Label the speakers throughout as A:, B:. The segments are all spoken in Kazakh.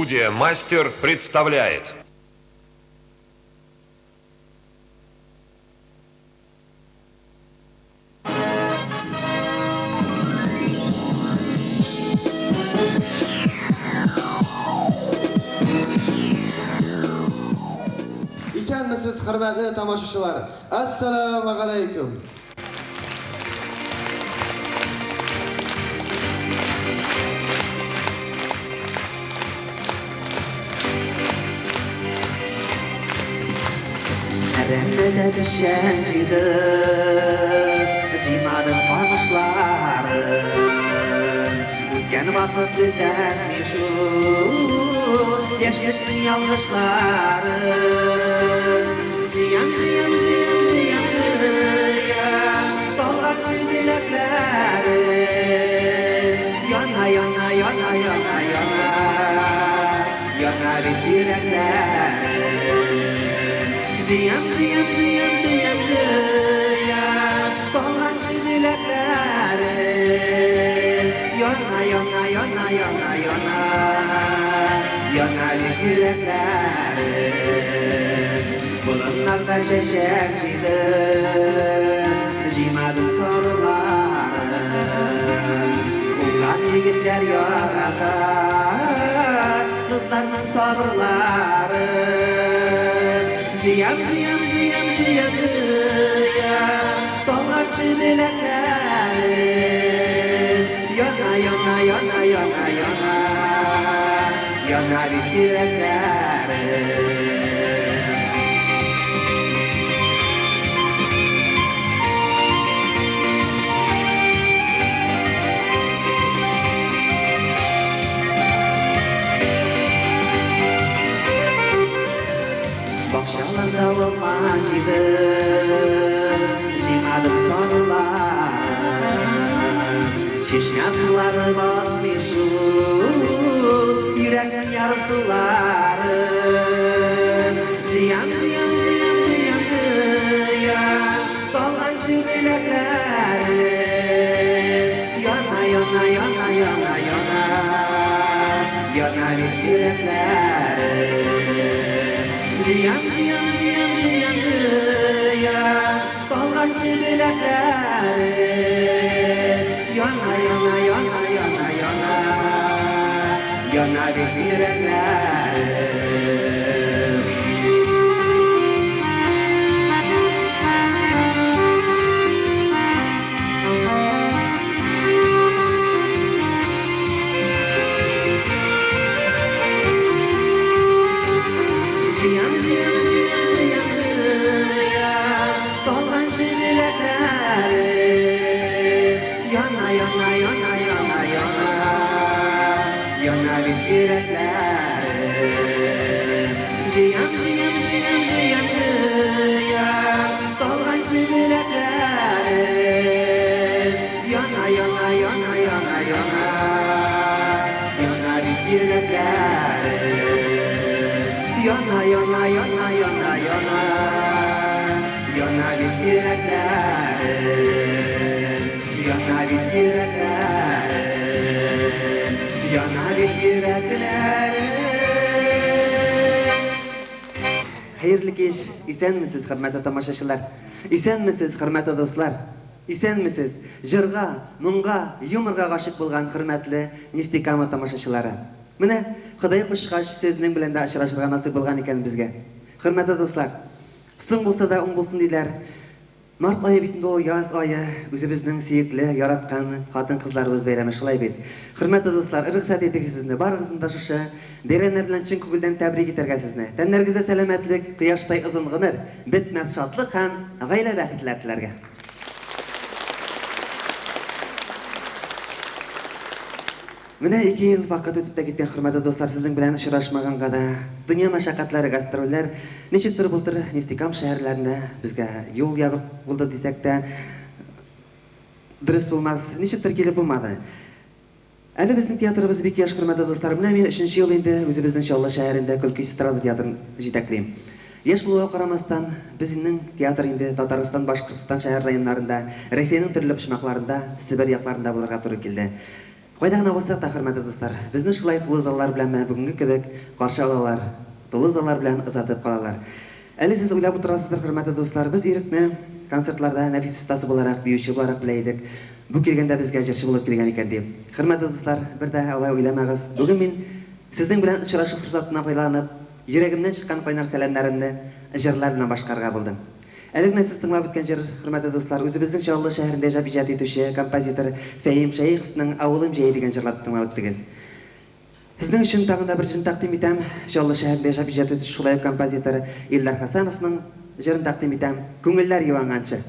A: Студия «Мастер» представляет.
B: İsənmisiz, hörmətli tamaşaçılar. Assalamu aleykum.
C: Nerede düşen cimanın varmışları Gene vakit düzelmiş yaşasın yanlışları Ciyam dolak çizilekleri Yana bitirekleri Ciyam dolak çizilekleri Yana bitirekleri Bulunlarda şeşekçiydi Cimadım soruları Ulan yigitler yorarda Kızlarının soruları Ciyam dolak çizilekleri Yana bitirekleri Bahçalanda olmacıydı Cimadım sorular Şişyazları basmışım Yüreğin yarısıları Ciyam dolan çizilekleri Yana bitirekleri Ciyam dolak çizilekleri Yana bitirekleri Yana bitirekleri Ciyam dolak çizilekleri Yana bitirekleri Yana bitirekleri Yana bitirekleri Hayırlı kez, isenmisiz hürmetli tamaşaçılar? İsenmisiz hürmetli dostlar? İsenmisiz jırga, munga, yumurga aşık bolgan hürmetli Neftikama tamaşaçıları? Mine, Xudoy qo'shgach sizning bilan da uchrashishga nasib bo'lgan ekan bizga. Hurmatli do'stlar, so'ng bo'lsa da o'ng bo'lsin deydilar. Mart oyi bitdi, o yoz oyi, o'zimizning suyukli yaratgan xotin-qizlarimiz bayrami shulay bit. Hurmatli do'stlar, ruxsat eting sizni barig'izni tashishga, berenlar bilan chin ko'ngildan tabrik etarga sizni. Tanlaringizda salomatlik, quyoshday uzun umr, bitmas shodlik ham g'ayla baxtlar tilarga. Менә 2 ел вакыт үтеп тә киткән хөрмәтле дуслар, сезнең белән очрашмаганга да, дөнья мәшәкатьләре, гастрольләр, ничектер булдыр Нефтекам шәһәрләрендә безгә юл ябык булды дисәк тә, дөрес булмас, ничектер килеп булмады. Әле безнең театрыбыз бик яшь, хөрмәтле дуслар. Менә мин 3нче ел инде үзебезнең Чаллы шәһәрендә Көлке эстрада театрын җитәклим. Яшь булуга карамастан, безнең театр инде Татарстан, Башкортстан шәһәр районнарында, Россиянең төрле почмакларында, Себер якларында булырга туры килде. Кайда гына булсак та, хөрмәтле дуслар, безне шулай тулы заллар белән бүгенге кебек каршы алалар, тулы заллар белән озатып калалар. Әле сез уйлап утырасыздар, хөрмәтле дуслар, без ирекне концертларда нәфис остасы буларак, биюче буларак белә идек. Бу килгәндә безгә җырчы булып килгән икән дип. Хөрмәтле дуслар, бер дә алай уйламагыз. Бүген мин сезнең белән очрашу форсатынан файдаланып, йөрәгемнән чыккан кайнар сәламнәрне җырлар белән башкарга булдым. Әле генә сез тыңлап үткән җыр, хөрмәтле дуслар, үзебезнең Чаллы шәһәрендә иҗат итүче композитор Фәим Шәйховның "Авылым җәй" дигән җырларны тыңлап үттегез. Сезнең өчен тагын да бер җырны тәкъдим итәм. Чаллы шәһәрендә иҗат итүче шулай композитор Илдар Хасановның җырын тәкъдим итәм. Күңелләр юанганчы.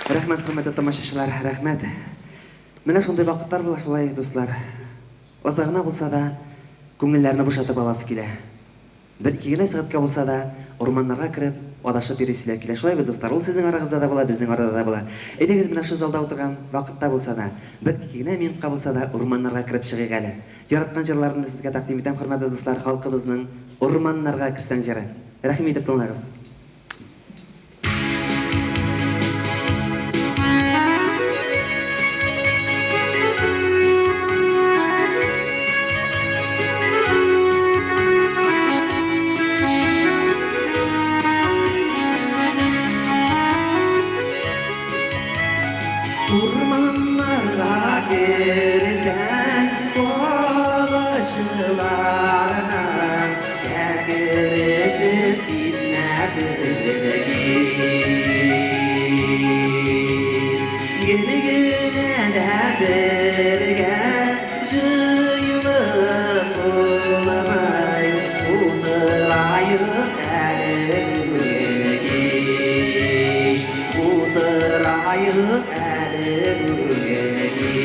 C: Рәхмәт, хөрмәтле тамашачылар, рәхмәт. Менә шундый вакытлар була шулай, дуслар. Азагына булса да, күңелләрне бушатып аласы килә. Бер-ике генә сәгатькә булса да, орманнарга кирип, адашып йөриселәр килә. Шулай бит, дуслар, ул сезнең арагызда да була, безнең арада да була. Әйдәгез, менә шу залда утырган вакытта булса да, бер-ике генә минутка булса да, орманнарга кирип чыгыйк әле. Яраткан җырларны сезгә тәкъдим итәм, хөрмәтле дуслар, халкыбызның "Урманнарга кирсәң" җыры. Рәхим итеп тыңлагыз. əli bugeni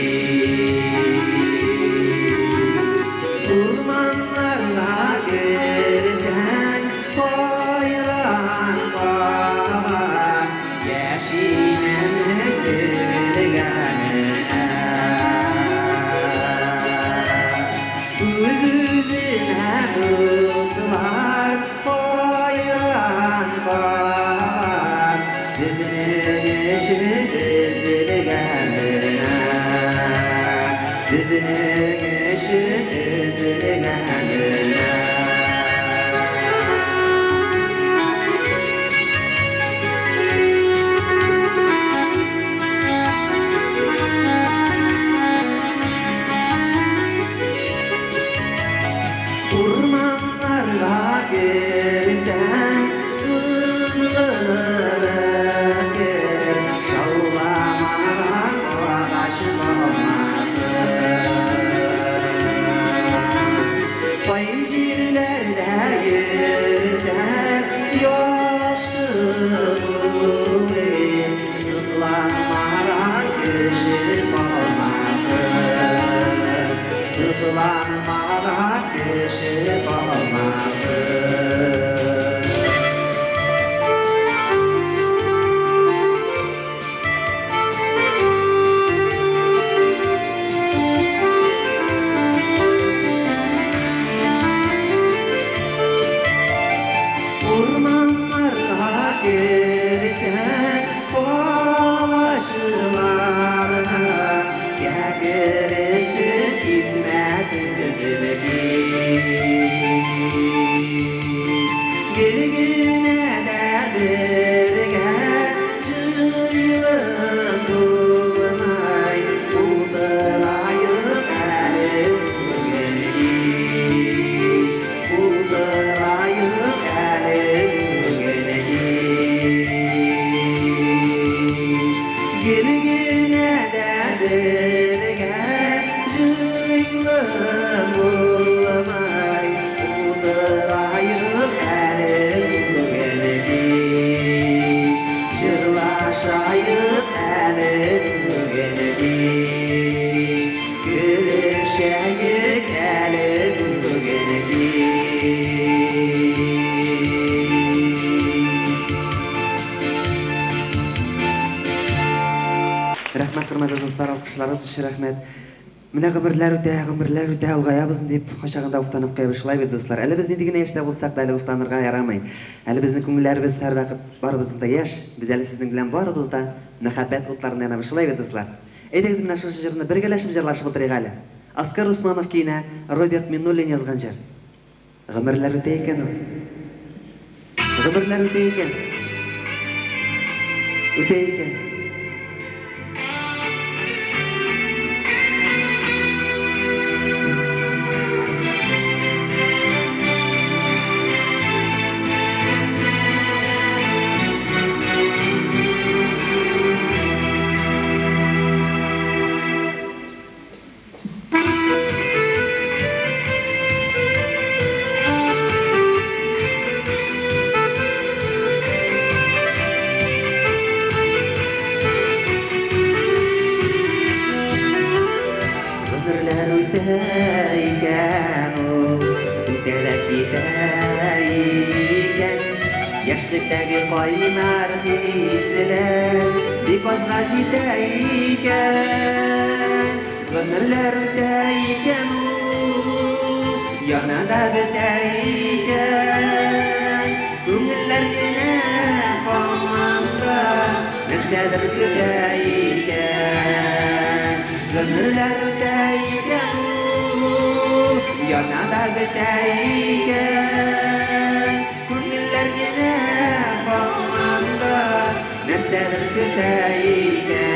C: Urmanlarla görsən Koyran qalan Yaşinen gülgəni Üz-üzünə dostlar Koyran qalan Sizin üçün üzülgəni Sizin üçün üzülgəni Urmanlarla görsən sızılır Şaulamadan ağaçın olmasın Baycirlərdə görsən yoxdur Sıxlanmadan kışıb olmasın Sıxlanmadan kışıb olmasın Urmanlarla görsən başlarına Gəgirsin hizmət üzülgün Bir günə də birgə cıyılın bulmay Uldırayıq əlim bugeniş Uldırayıq əlim bugeniş Bir günə də birgə cıyılın bulmay Uldırayıq əlim bugeniş Jırlaşayıq əlim bugeniş Gülüşəyik əlim bugeniş Рәхмәт, хөрмәтле дуслар, алкышларыгыз өчен рәхмәт. Менә гомерләр үтә, алгаябыз дип качагында уфтанып кайбышлай бит дуслар. Әле без нинди генә яшьтә булсак да әле уфтанырга ярамый. Әле безнең күңелләребез һәр вакыт барыбызда яшь. Без әле сезнең белән барыбызда мәхәббәт утларына янабышлай бит дуслар. Әйдәгез менә шушы җырны бергәләшеп җырлашып утырыйк әле. Оскар Усманов кинә Роберт Миннуллин язган җыр. Гомерләр үтә икән ул. Гомерләр үтә икән. Үтә икән. Яшьлектәге кайнар хисләр бик азга җитә икән. Гомерләр үтә икән ул, яна да бетә икән. Күңелләр генә һаманда нәрсәдер көтә икән. Гомерләр үтә икән ул, яна да бетә икән. Күңелләр генә һаманда нәрсәдер көтә икән.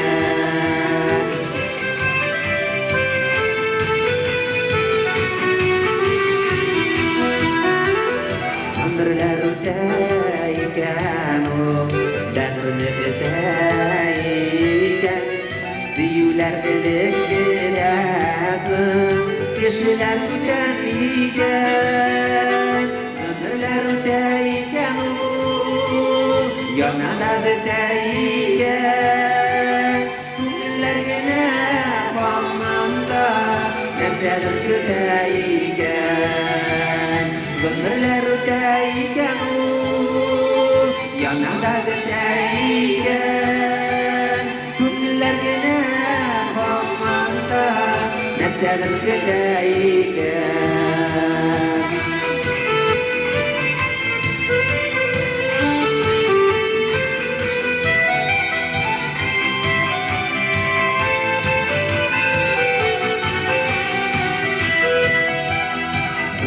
C: Ömürlər ötə ikən o, dənrini ötə ikən, süyülər elək girəsin, kişilər kütən ikən. Ömürlər ötə ikən o, yana da bitə ikən. Nesedir güteyken Ömürler öteyken Yanada güteyken Günler gene Hamanda Nesedir güteyken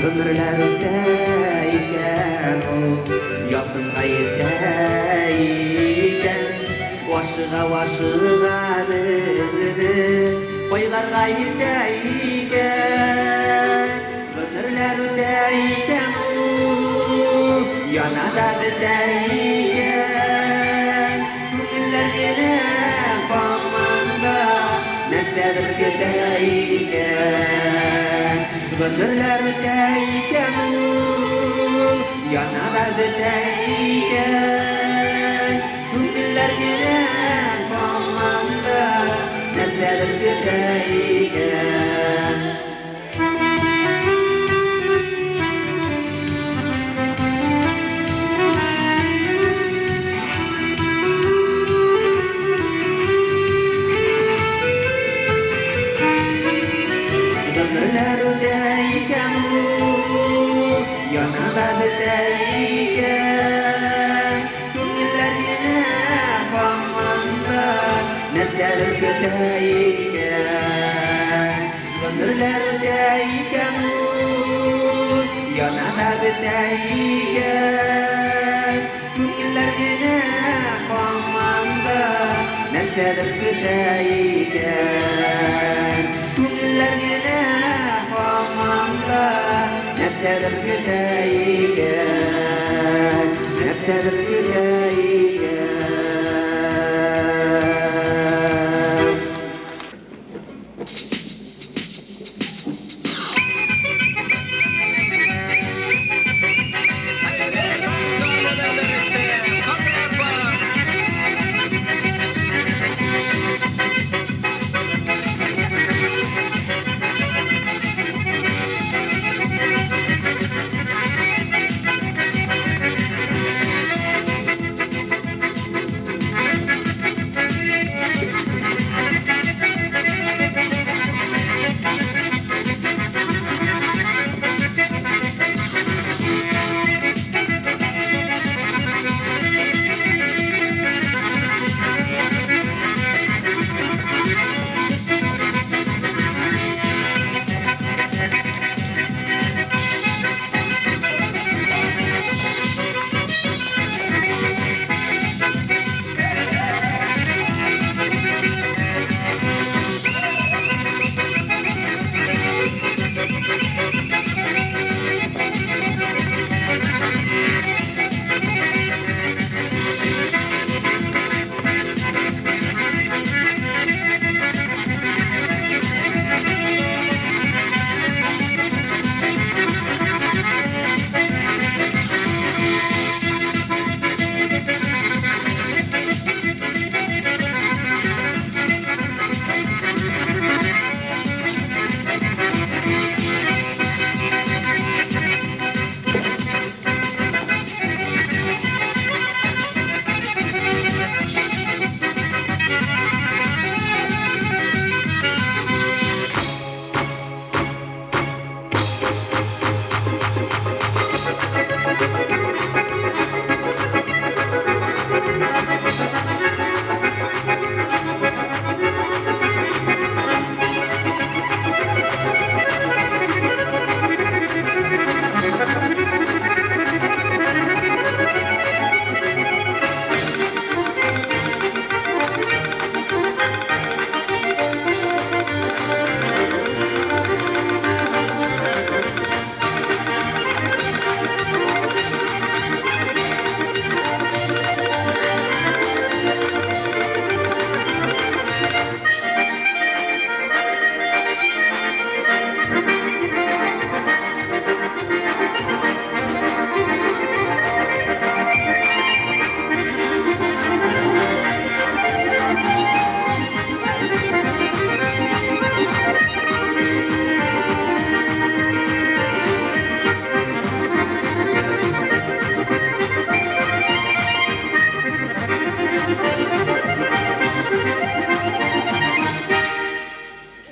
C: Ömürler öteyken Yakınga yeteyken Vaşıga bizini Koygarga yeteyken Ömürler öteyken Yanada biteyken Günler yine Bamanda Nesedir güteyken Ömürler öteyken Yanada biteyken Günler yine Bamanda Nesedir güteyken Ömürler öteyken Yanada biteyken Günler yine Bamanda Nesedir güteyken Ömürler öteyken Yanada biteyken Günler yine Bamanda Nesedir güteyken Günler yine Hamanda Nesedir güteyken Nesedir güteyken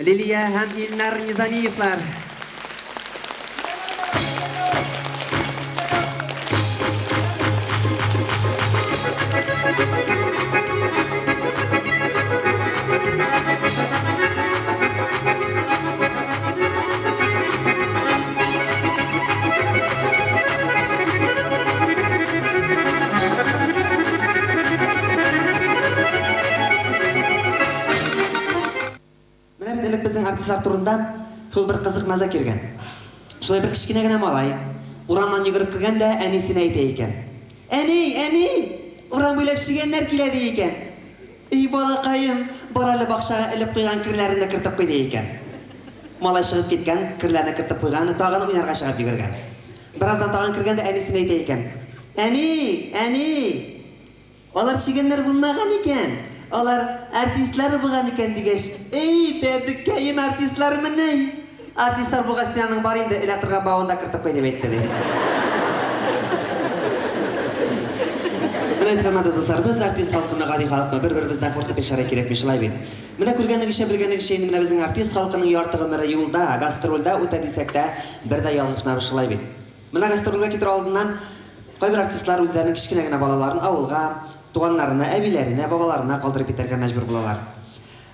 C: Лилия һәм Илнар Низамиевлар. Менә бит элек безнең артистлар турында шул бер кызык маза кергән. Шулай бер кичкенә генә малай урамнан йөгереп кергән дә әнисенә әйтә икән. Әни, урам буйлап шигәннәр килә ди икән. И балакаем, бар әле бакчага элеп куйган кирләрне кертеп куйды икән. Малай чыгып киткән, кирләрне кертеп куйган, тагын уйнарга чыгып йөгергән. Бераздан тагын кергән дә әнисенә әйтә икән. Әни, алар шигәннәр булмаган икән. Алар артистлар булган икән дигәч, эй, бәбекәем артистлар менә. Артистлар булгач синең бар инде элә торган бавында кертеп куй дип әйтте ди. Менә хөрмәтле дуслар, без артист халкына гади халыкка бер-беребездән куркып яшәргә кирәкми шулай бит. Менә күргәнегезчә, белгәнегезчә инде менә безнең артист халкының ярты гомере юлда, гастрольдә үтә дисәк тә, бер дә ялгышмабыз шулай бит. Менә гастрольгә китер алдыннан кайбер артистлар үзләренең кичкенә генә балаларын авылга, туганнарына, әбиләренә, бабаларына калдырып китәргә мәҗбүр булалар.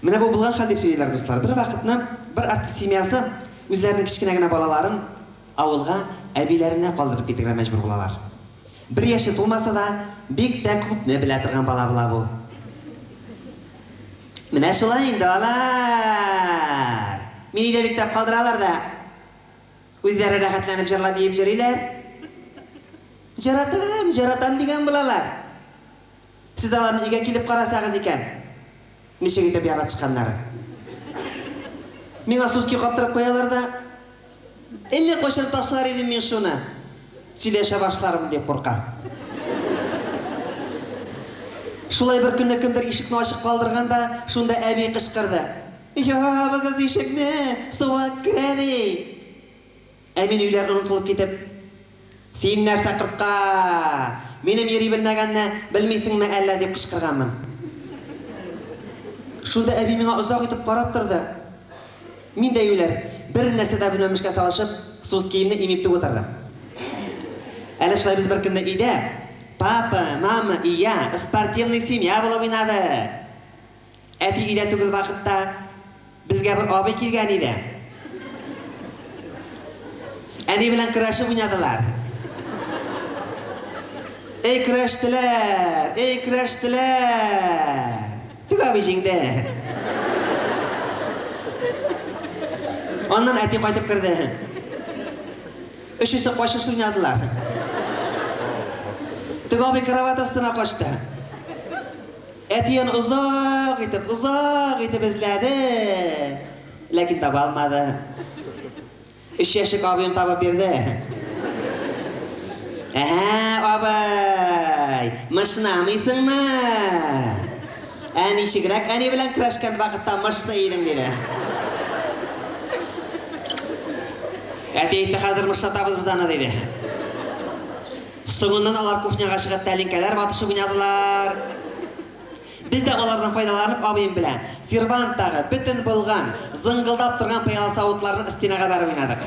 C: Менә бу булган хәл дип сөйлиләр дуслар. Бер вакытны бер артист семьясы үзләренең кичкенә генә балаларын авылга, әбиләренә калдырып китәргә мәҗбүр булалар. Bir yaşı tolmasa da bik de күпне белә торган бала була бу. Менә шулай инде алар. Мине дә биктәп калдыралар да. Үзләре рәхәтләнеп җырлап биеп йөриләр. Җаратам дигән булалар. Сез аларны өйгә килеп карасагыз икән. Ничек итеп яратышканнары. Миңа сүзгә каптырып куялар да. Әллә кайчан ташлар идем мин шуны. Сөйләшә башларым дип курка. Шулай бер көнне кемдер ишекне ачык калдырганда, шунда әби кычкырды. Ябыгыз ишекне, суга керә ди. Әмин өйләр онытылып китеп, син нәрсә кыртка? Минем йөри белмәгәнне белмисеңме әллә дип кычкырганмын. Шунда әби миңа озак итеп карап торды. Мин дә өйләр бер нәрсә дә белмәмешкә салышып, сус киемне имеп тик утырдым. Әле шулай без бер көнне өйдә папа, мама и я спортивный семья булып уйнады. Әти өйдә түгел вакытта безгә бер абый килгән иде. Әни белән көрәшеп уйнадылар. Эй көрәштеләр. Түгел абый җиңде. Аннан әти кайтып керде. Өчесе качыш уйнадылар. Түгел абый кровать астына качты. Әтиен узак итеп эзләде. Ләкин таба алмады. 3 яшьлек абыем табып бирде. Абай, мышнамыйсыңмы? Ничегрәк әни белән көрәшкән вакытта мышны идең диде. Әти әйтте, хәзер мышнатабыз без аны диде. Соңыннан алар кухняга чыгып тәлинкәләр батышып уйнадылар. Biz de алардан файдаланып абыем белән серванттагы бүтән булган, зыңгылдап торган пыяла савытларны стенага барып уйнадык.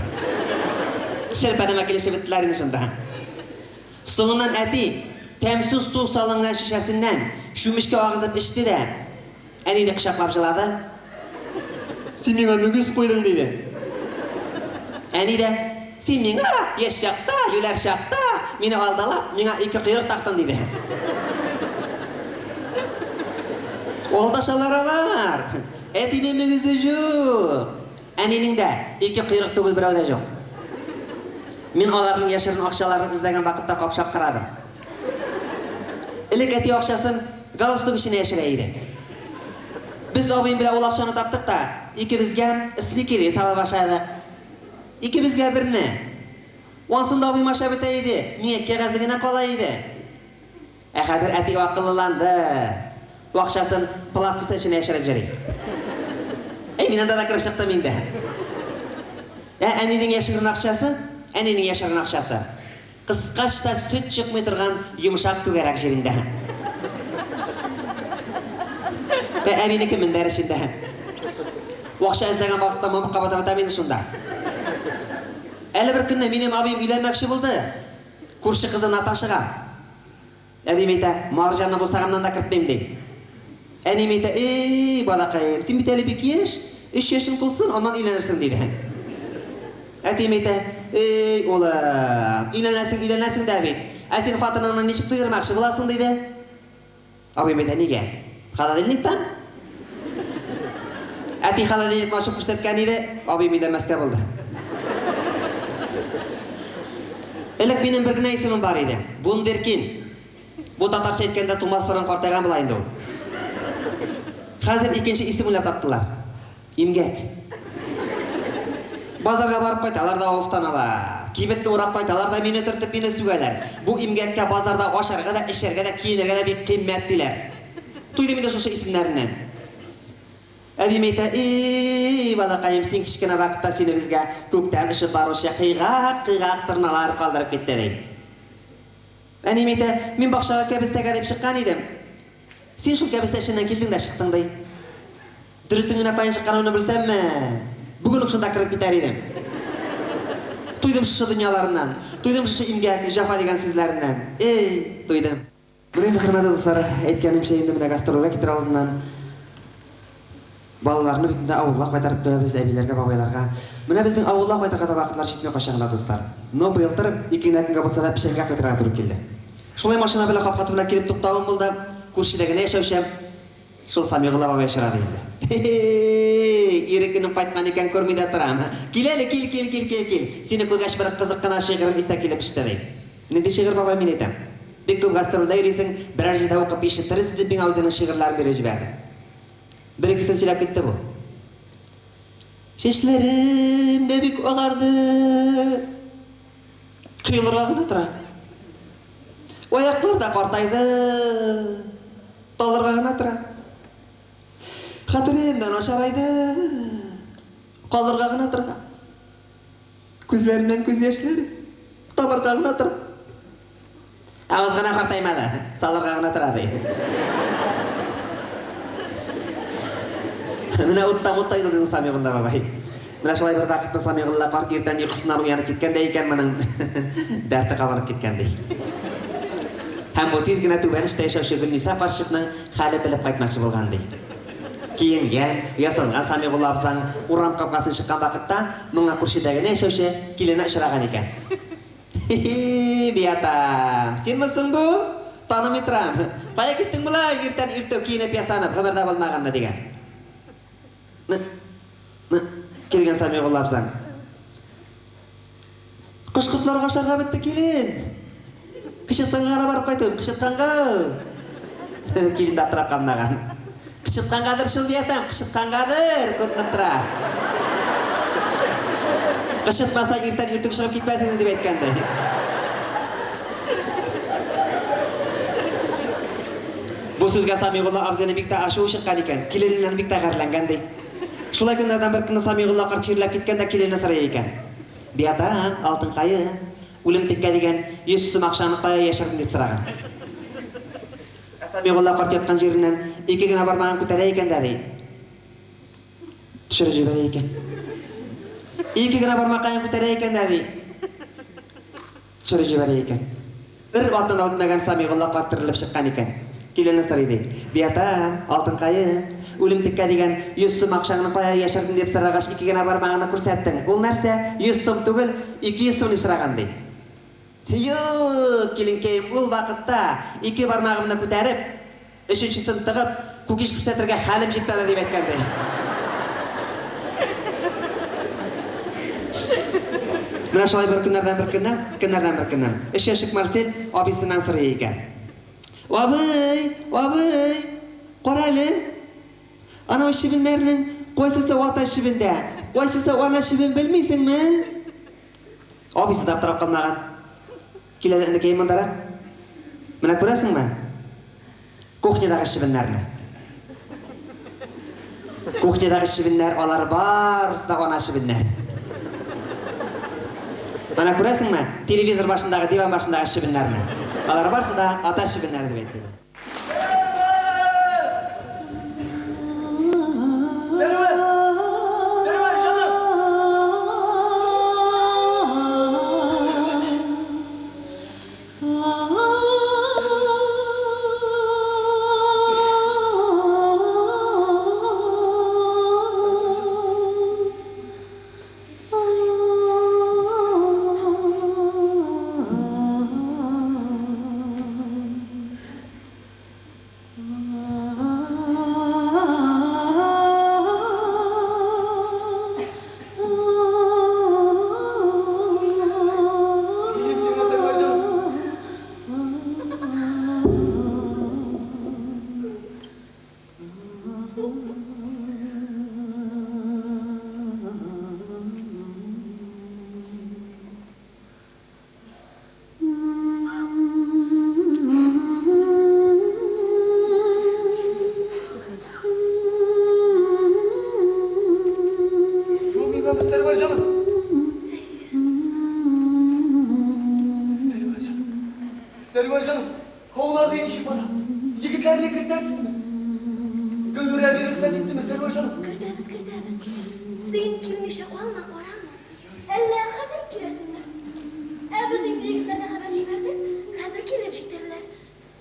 C: Шелпәнемә килешеп беттеләр инде шунда. Соңыннан әти тәмсез су салынган шишәсеннән шүмешкә агызып эчте дә, әнине кочаклап җылады. Син миңа мөгез куйдың диде. Әни дә, син миңа яшь чакта, юләр чакта мине алдалап, миңа 2 койрык тактың диде. Олдашалар алар. Әтинең мөгезе юк. Әнинең дә 2 койрык түгел берәүдә юк. Мин аларның яшерен акчаларын эзләгән вакытта капшап карадым. Элек әти акчасын галстук эченә яшерә иде. Biz abim белән ул акчаны таптык та, икебезгә сникери сала башладык. Икебезгә берне. Вансында абым аша бетә иде. Миңа кәгазы генә кала иде. Хәзер әти акылланды. Акчасын плавкасы эченә яшереп җыри. Мин анда да киреп чыктым инде. Әнинең яшерен акчасы, әнинең яшерен акчасы. Кыскачта сөт чыкмый торган йомшак түгәрәк җирендә. Әбинеке мендәр эчендә. Уақша іздеген вақытта мамыққа бата мен шында. Әлі бір күнне менің абим үйленмекші болды. Көрші қызы Наташаға. Әбим айта, Маржанны босағамнан да кіртпеймін дейді. Әнем айта, балақайым, сен бит әлі бекеш, 3 yaşың толсын, онан үйленерсің дейді. Әтем айта, олым, үйленесің дәбет. Сен қатыныңнан нешік тұйырмақшы боласың дейді. Абим айта, неге? Холодильниктан? Әти холодильникті ашып көрсеткен еді, абим үйленмеске болды. Әлік менің бір гіне есімім бар еді. Бундеркин. Бұл татарша еткенде Тумас бұрын қартайған болайынды ол. Қазір екінші есім ойлап таптылар. Имгек. Базарға барып қайт, алар да офтан алар. Кибетті орап қайт, алар да мені түртіп, мені сүгәлер. Бұл имгекке базарда ашарға да, ішерге да, кейінерге да бек қиммәттілер. Тойды менде шошы есімлерінен. Әбим айта, балақайым, сен кішкені вақытта сені бізге көктен ішіп барушы қиғақ тырналар қалдырып кетті дейді. Әнем айта, мен бақшаға кәбістәге деп шыққан едім. Сен шыл кәбісті ішінен келдің де шықтың дей. Дүрістіңін апайын шыққан оны білсәм мә, бүгін ұқшында кіріп кетер едім. Тойдым шышы дүнияларынан, тойдым шышы имгәк, жафа деген сөзлерінен. Тойдым. Бұл енді құрметті достар, әйткенімше енді міне гастролға кетір алдынан балаларны бүтінде ауылға қайтарып біз әбилерге, бабайларға. Міне біздің ауылға қайтарға вақытлар жетмей қашағында достар. Но бұйылтыр, екінің әкінге болса да пішерге қайтарға тұрып келді. Шулай машина білі қапқатымына келіп тұптауым болды, көршідегіне шәушем, шул Самиғұлла бабай шырады енді. Ерекінің қайтқан екен көрмейді тұрам. Келелі, кел. Сені көргәш бір қызыққана шиғырым істе келіп ішті дей. Ненде шиғыр бабай мен етем. Бек көп гастролда үйресің, бірәр жерде оқып еші тірісті деп бен аузының шиғырларын бере жіберді. Бір-екісін сөйлеп кетті бұл. Шешлерім де бек оғарды, қиылырағына тұра. Ояқлар да қартайды, талырғағына тұра. Қатырымдан ашарайды, қалырғағына тұра. Көзлерімнен көз ешлері, табыртағына тұра. Ауызғана қартаймады, салырғағына тұра дейді. Міне ұттайды деген Самиғұлла бабай. Міне шылай бір вақытта Самиғұлла қарт ертен ұйқысынан ұянып кеткендей екен, мұның дәрті қабанып кеткендей. Һәм бұл тез генә түбән іште яшәүче Гөлниса қаршықның хәлі біліп қайтмақшы болғандай. Киінген, ясалған Самиғұлла абзаң урам қапқасын шыққан вақытта мұңа күршедегіне яшәүче келіні ұшыраған екен. Биятам, сен мүсің бұл? Танымай тұрам. Қая кеттің бұлай, ертен үртеу киініп ясанып, ғымырда болмағанды деген. Келген Самиғұлла абзаң. Қышқыртлар қашарға бітті келін. Қышытқанға барып қайтып, қышытқанға. Келінді аптырап қалмаған. Қышытқанғадыр шыл биятам, қышытқанғадыр, көрініп тұра. Қышытмаса ертен үртік шығып кетпәсіңіз деп еткенді. Бұл сөзге Самиғұлла абзаны бекті ашу шыққан екен, келінінен бекті ғарланғандай. Шулай күндерден бір күні Самиғұлла қарт жерлеп кеткенде келіні сұрай екен. Биятам, алтын қайы, өлім текке деген ес-үстім ақшаны қая яшырдың деп сұраған. Самиғұлла қарт жатқан жерінен екі күні бармаған көтере екен дәді. Түшірі жібере екен. Екі күні бармаған көтере екен дәді. Түшірі жібере екен. Бір уақытын өтмеген Самиғұлла қарт тіріліп шыққан екен. Келіні сұрайды. Биятам, алтын қайы, өлім текке деген 100 сом ақшаңны қая яшырдың деп сұрағаш, екі күні бармағаны көрсеттің. Ол нәрсе 100 сом түгіл, 200 сом деп сұраған дейді. Йоқ, келінкейім, ол вақытта екі бармағымны көтеріп, үшіншісін тығып, көкеш көрсетірге хәлім жетпеді деп еткенді. Мына шолай бір күннерден бір күннен. Үш яшық Марсел абисынан сұрай екен. Абай, қорайлы, анау шібіндерінің қойсызды ота шібінде, қойсызды ona шібін білмейсің ме? Абисі таптырап қалмаған. Келер інді кейін мұндара. Мұна көресің ме? Кухнядағы шібіндеріні. Кухнядағы шібіндер, олар барысында ona шібіндер. Мұна көресің ме? Телевизор башындағы, диван башындағы шібіндеріні. Олар барысында ата шібіндер деп етті.
B: Server canım. Server canım. Kovlağı işi bana. Yigitlerle kırtarsız mı? Gönlüre verirsen gitti mi Server canım?
D: Kırtamiz. Sen kirmişe kalma Koran'la. Elle hazır kiresinler. Bizim yigitlerine haber jiberdin. Hazır kirep jiterler.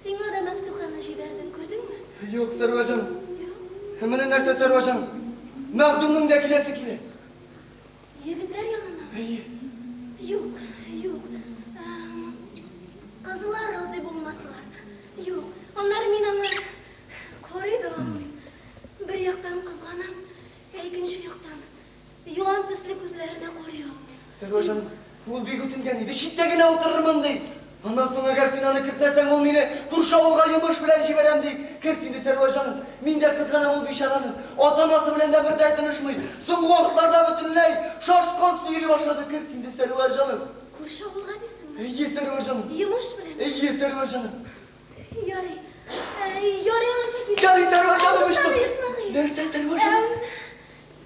D: Sen o da meftuhanı jiberdin gördün mü?
B: Yok Server canım.
D: Yok.
B: Hemen nerse Server canım. Mağdumluğun da kilesi kile.
D: Yigitler yanına.
B: İyi.
D: Yok. Kızlar razı bulmaslar. Yok. Onlar minanlar koruydu olmuyor. Bir yaktan kızganan, ikinci yaktan yılan pislik üzerine koruyor.
B: Server canım. Ol bir götüngen idi. Şittegine otururman dey. Ondan sonra eğer sen onu kırtlasan ol mine kurşa olga yumuş bilen jiberem dey. Kırtindi Server canım. Min de kızgana ol bir şaranı. Atanası bilen de bir day tanışmay. Son vakitlarda bütünley şaşkın suyuru başladı. Kırtindi Server canım.
D: Kurşa olga desin mi?
B: İyi Server canım.
D: Yumuş bilen.
B: İyi Server canım.
D: Yarı alırsa ki.
B: Yarı Server canım işte.
D: İsmail.
B: Nerede Server canım?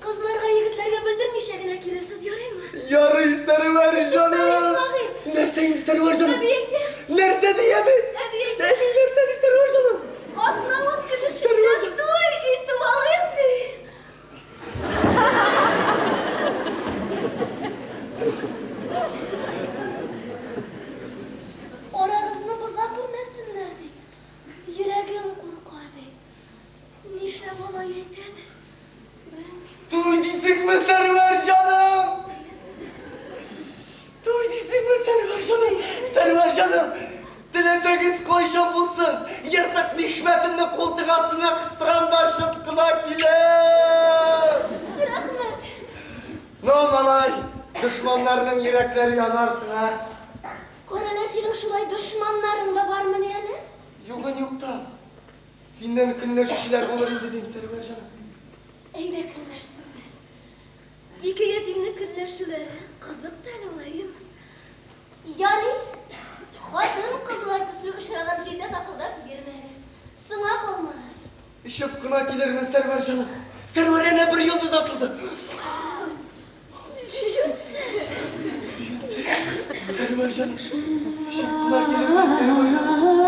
D: Kızlarga yigitlerge bildirmiş evine kiresiz yarı mı?
B: Yarı Server canım.
D: İsmail.
B: Nerede Server canım?
D: Ebiyekte.
B: Nerede diye mi?
D: Ebiyekte.
B: Nerede Server canım?
D: Atna ot kızışında duy itibalı etti. Oranızını buza görmesinlerdi. Yüreğim korkardı. Nişle bana yetedi.
B: Duydun mu Server canım? Duydun mu Server canım? Server canım. Dileseniz koyşan bulsun. Yırtık nişmetimle koltuk astına kıstıran da şıpkına kile.
D: Rahmet.
B: Ne olmalay? Düşmanlarının yürekleri yanarsın ha.
D: Korana senin şulay düşmanların da var mı yani?
B: Yok da. Senden kınlar şişler olur dedim Server canım.
D: Eyde kırlarsınlar. İki yetimli kırlaşıları kızık tel olayım. Yani kadın kızlar kızlı ışığa jirde takıldak girmeniz. Sınak olmaz.
B: Şıpkına kilerimin Server canım. Server'e bir yıldız atıldı.
D: Cücüksüz.
B: Server canım. Şıpkına kilerimin Server canım.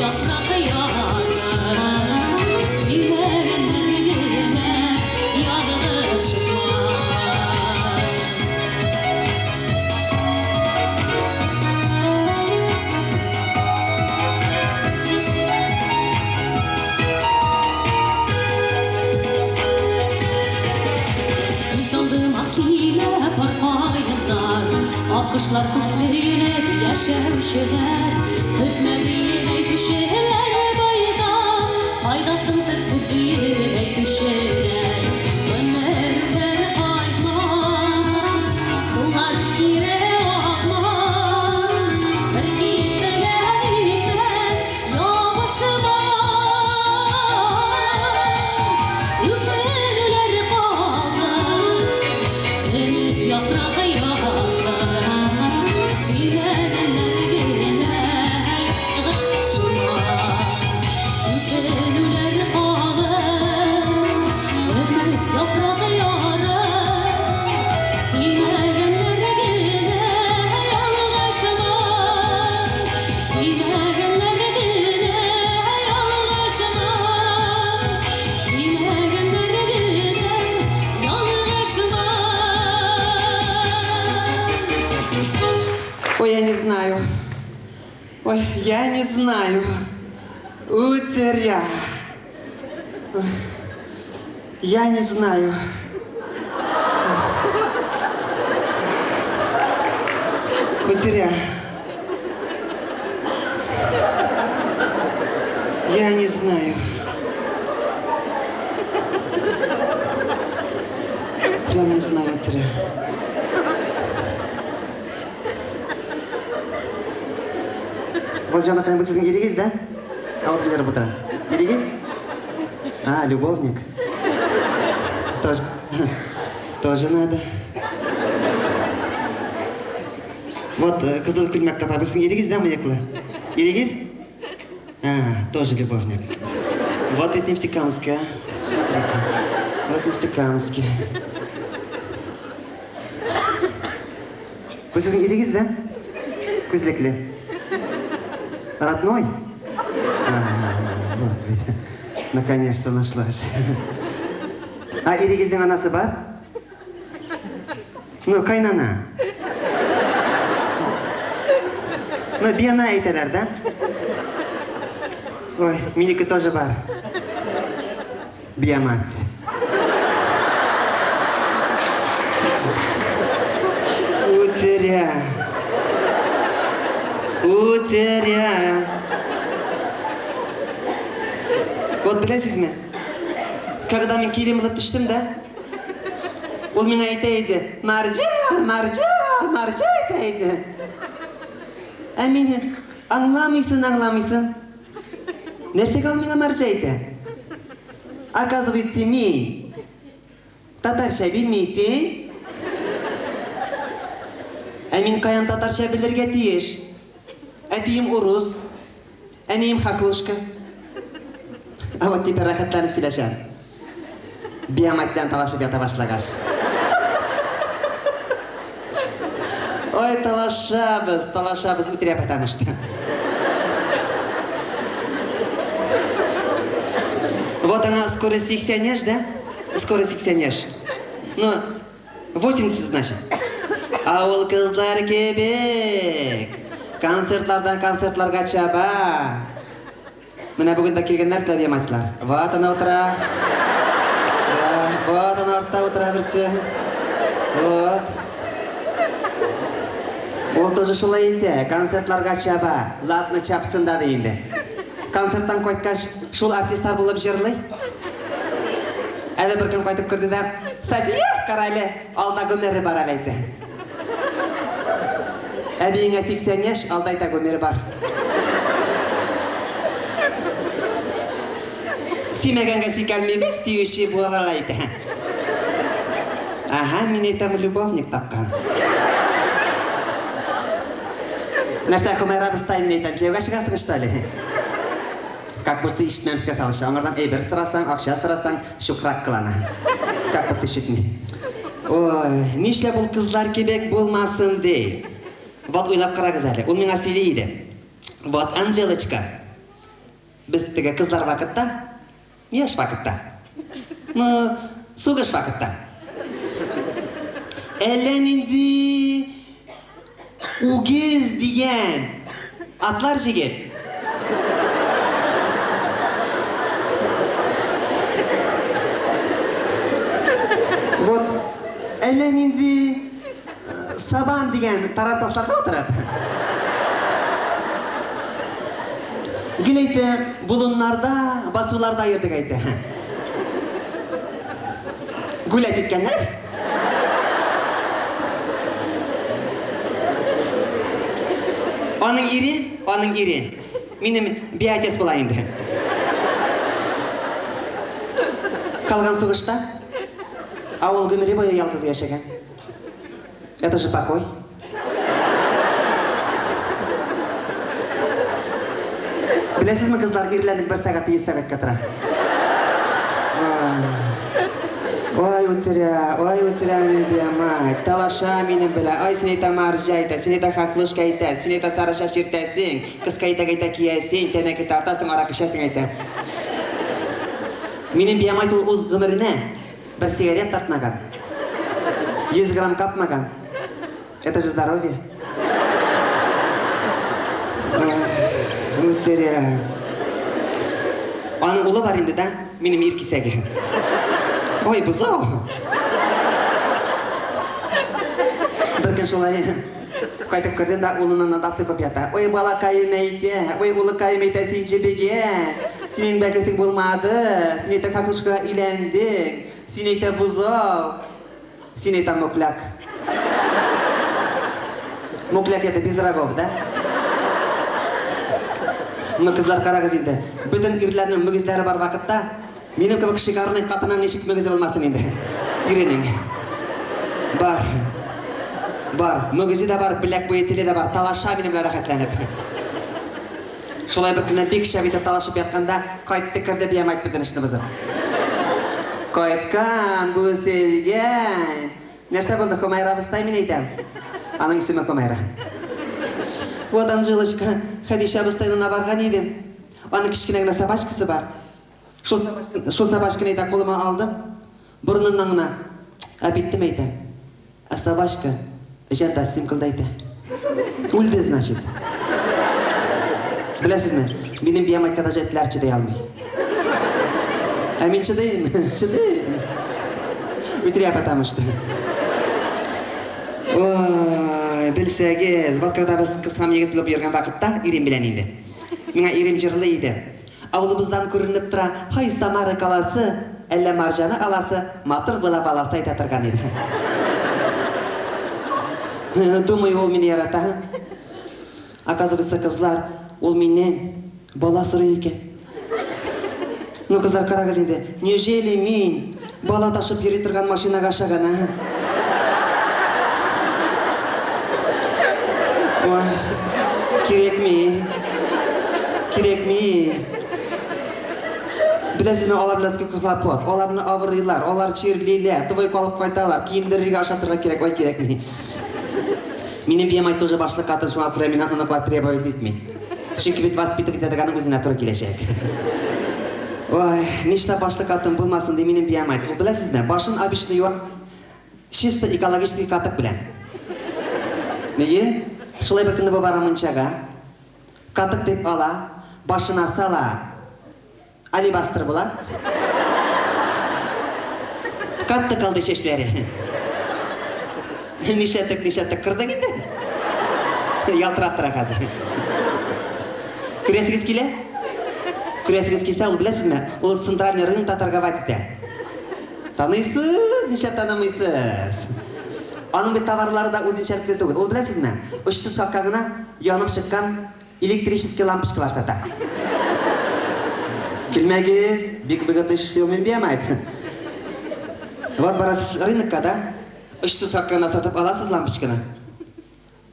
E: Yaprak yağar Başlar kutseleyerek yaşayışlar Kütmeliyerek düşerler bayda Faydasınsız kütleyerek düşerler Ömürler aymaz Sular kire akmaz Bir kimselerden yavaşmaz Üzülür kalır Ümit yaprağı yağlar Silenler gene çıkmaz Üzülür kalır Ümit yaprağı yağlar Silenler gene yalvaşmaz Silenler gene yalvaşmaz Silenler gene yalvaşmaz
C: Ой, я не знаю. Ой, я не знаю. Утеря. Ой, я не знаю. Утеря. Я не знаю. Прям не знаю, утеря. Вот же она как-нибудь с Иригиз, да? А вот Жера Бутра. Иригиз? А, любовник. Тоже, тоже надо. Вот Кызыл Күлмәктә бабысын Иригиз, да, мыяклы? Иригиз? А, тоже любовник. Вот это Нефтекамский, а. Смотри-ка. Вот Нефтекамский. Вы сіздің Иригиз, да? Күзлеклі. Родной? Вот ведь, наконец-то нашлась. А Иригиздің анасы бар? Ну, кайнана. Ну, бияна айталар, да? Ой, менікі тоже бар. Биямать. Утеря. Утеря. Вот білесіз ме? Когда мен килем ылып түштім, да? Ол мен айтайды, Маржа, Маржа, Маржа айтайды. А мені аңламайсың. Нәрсеге ал мені Маржа айтады? Оказывается, мен татарша білмейсің. А мен қаян татарша білерге тиеш. Әтейім урус, әнейім хақлушка. А вот теперь рахаттанып сөйлешем. Бияматтан талашып ята башлагаш. Ой, талашабыз, үтіря потому что. Вот она скоро 80 еш, да? Скоро 80 еш. Ну, 80 значит. А ол кызлар кебек. Концертларга чаба. Мына бүгін да келгендер клавиаматчылар. Вот она отыра. Да, вот она ортта отыра бірсі. Вот. Ол тоже шулай ете, концертларга чаба. Ладно чапсында дейінді. Концерттан қойткаш, шул артисттар болып жерлай. Әлі бір күн қайтып көрді да, София қарайлы, алда гөмері бар әлейті. Әбейіңе 80 еш, алдайта гөмері бар. Симегенге сикәлмеймес, тиюші боралайды. Ага, мен айтам любовник тапқан. Нәрсе көмері бұстайым айтам, кеуге шығасың что ли? Как будто ишітмемске салышы. Аңырдан әйбір сұрасаң, ақша сұрасаң, шукрак қылана. Как будто ишітмей. Ой, нишле бұл қызлар кебек болмасын дей. Вот ойлап қарағыз әлі, ол меңа сөйлейді. Вот Анжелочка. Біз тігі қызлар вақытта, еш вақытта. Ну, суғыш вақытта. Әлінінде угез деген атлар жеген. Вот, әлінінде Сабан деген тарантасларда отырады. Гүлейте, бұлынларда, басуларда ердік айты. Гүлет еткендер? Оның ири. Менің биатес болайынды. Қалған соғышта, ауыл көмірі бойы ялғыз яшаған. Это же покой. Білесіз ме, қызлар, ирлердің 1 сағатты 2 сағат қатыра. Ой, утеря мені бияма, талаша мені біля, ой, сен айта маржайта, сен айта хақлышқа айта, сен айта сарыша шертәсің, қысқа айта киясің, тәмәкі тартасың, арақ ішесің айта. Менің бияма айты ол өз ғымырына 1 сигарет тартмаған, 100 грамм қапмаған. Это же здоровье. Утеря. Оның ұлы бар енді да, менің еркесәге. Ой, бұзау. Бір күн шолай қайтып көрден да ұлынан адасы көп ята. Ой, бала қайымейте, ой, ұлы қайымейте сен жебеге. Сенің бәкетің болмады, сен айта қақылышқа илендің, сен айта бұзау, сен айта мұкляк. Мұкляк еді Безрагов, да? Мұны қызлар қарағыз енді. Бүтін ирлерінің мүгіздері бар вақытта, менің көбік шиғарының қатынан нешік мүгізі болмасын енді. Иренің. Бар. Мүгізі де бар, біляк бойы тілі де бар. Талаша менің рахатланып. Шолай бір күні бек шабетіп талашып ятқанда, қайтты кірді бейам айт бүтін ішіні бұзып. Қайтқан, бұселген. Нәрсе болды, Хомайра бұстай мен айтам. Аның есімі Хомайра. Одан жылышқа Хадиша бұстайнына барған едім. Оның кішкенегіне сабашкысы бар. Шул сабашканы айта қолыма алдым. Бұрыныңына әбиттім айта. А сабашка жанда сымкылдайды. Өлді, значит. Білесіз ме? Менің биям айтқада жәттілер чыдай алмай. А мен чыдайым. Өтірия потому что. Ой, білсәгіз, вот когда біз қысқам егіт біліп ерген вақытта ирем білән енді. Меңа ирем жырлы еді. Ауылымыздан көрініп тұра, хай Самары қаласы, әлі Маржаны аласы, матыр бұла баласы айта тұрған еді. Думаю, ол мені ярата. Оказывается, қызлар, ол менен бала сұры екен. Ну, қызлар қарағыз енді, неужели мен бала ташып ері тұрған машинаға шағана? Ой, керек ме? Білесіз ме, олар білескі күхлапот, оларны авырыйлар, олар черлейлер, тұвай қалып қайталар, кейіндеріге ашатырға керек, ой, керек ме? Менің бейім айтты уже башлық қатын шуға күрә мен анықла требовать етмей. Шүнкі бет воспитывать едіғаны өзіне тұры келешек. Ой, нешті башлық қатын болмасын дей менің бейім айтты. Ол білесіз ме, башын обычный юар, чисто экологический қатық білән. Неге? Шылай бір күні бұл бара мұншаға, қатық деп ала, башына сала, алибастыр бұла. Қатты қалды шешлері. Нишеттік кірді кенді. Ялтыраттыра қазір. Күресіңіз келе? Күресіңіз келсе, ол білесіз ме? Ол центральный рынокта торговать ете. Танысыз, неше танымайсыз. Оның бет товарлары да өзіншелікті түгіл. Ол білесіз ме? 300 қаққағына янып шыққан электрический лампочкалар сата. Келмегіз, бек-бегатты шешті олмен беймайды. Вот барасыз рынокқа да, 300 қаққағына сатып аласыз лампочканы.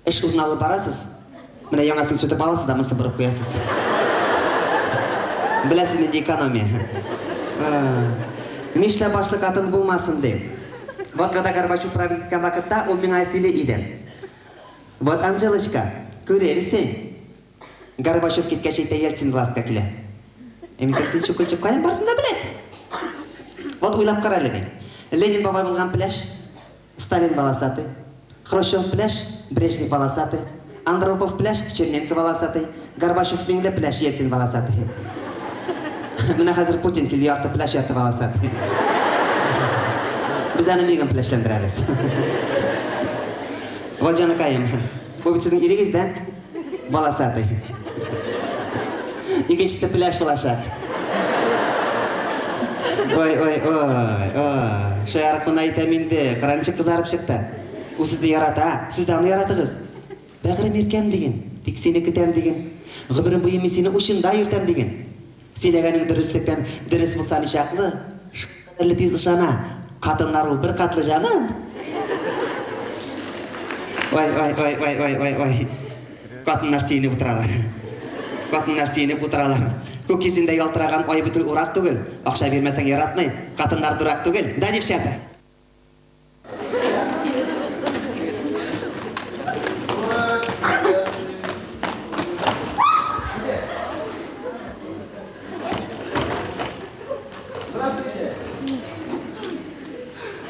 C: Үш ұзын барасыз. Міне яңасын сөтіп аласыз да мұсы бұрып қоясыз. Білесіз менде экономия. Нешті башлық атын болмасын дейм. Вот когда Горбачев правил еткен вақытта, ол мен әсілі еді. Вот Анжелочка, көрерсің. Горбачев кетке шейті Ельцин властқа келе. Емесен сен шүкілчіп қайын барсын да білесің. Вот ойлап қарайлы мен. Ленин бабай болған пляж, Сталин баласаты. Хрущев пляж, Брежнев баласаты. Андропов пляж, Черненко баласаты. Горбачев менгле пляж, Ельцин баласаты. Мына қазір Путин келді ярты пляж, ярты баласаты. Біз әні меген пляжлендіреміз. Bojanakayım. Bu sizin irigiz de balasatı. İkincisi flash bulaşak. Oy. Şu yarıkmını aytamindi. Kırançı kızarıp çıktı. O sizde yarata. Siz de onu yaratığız. Bağırım erkem degen. Tik seni kütem degen. Gıbırım bu yemisini uşunda yürtem degen. Seneganing dürüstlükten dürüs bulsan işaklı. Şıkırlı tez ışana. Katınlar ol bir katlı canım. Oy. Katınlar seni buturalar. Katınlar seni buturalar. Көкесінде ялтыраған ай бүті ұрақ түгіл. Ақша бермесең яратмай, қатындар дұрақ түгіл. Да, девчата?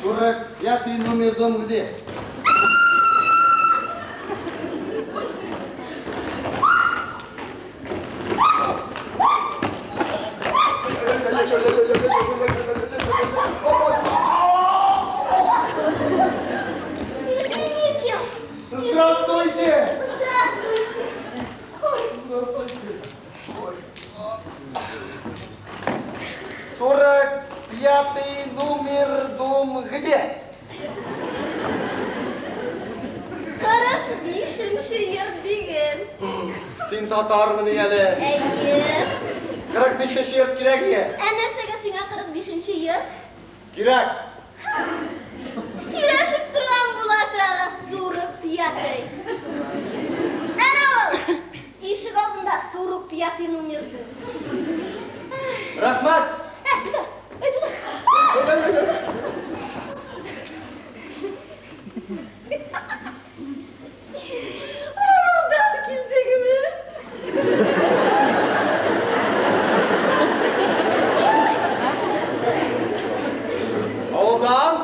B: Дурак, 5 номер дом где?
D: Извините.
B: Здравствуйте!
D: Здравствуйте. Ой,
B: 45 номер дом где?
D: 45-ші yer деген.
B: Sen tatarmın yani.
D: Әйе.
B: 45'e yer kirek ya.
D: Нәрсеге сиңа 45-ші yer?
B: Kirek.
D: Сөйләшеп торган була тагы 45-й. Әнә ул. Ишек алдында 45 номерді.
B: Rahmat.
D: Туда. Ауылдан келдіңіз.
B: Avuldan.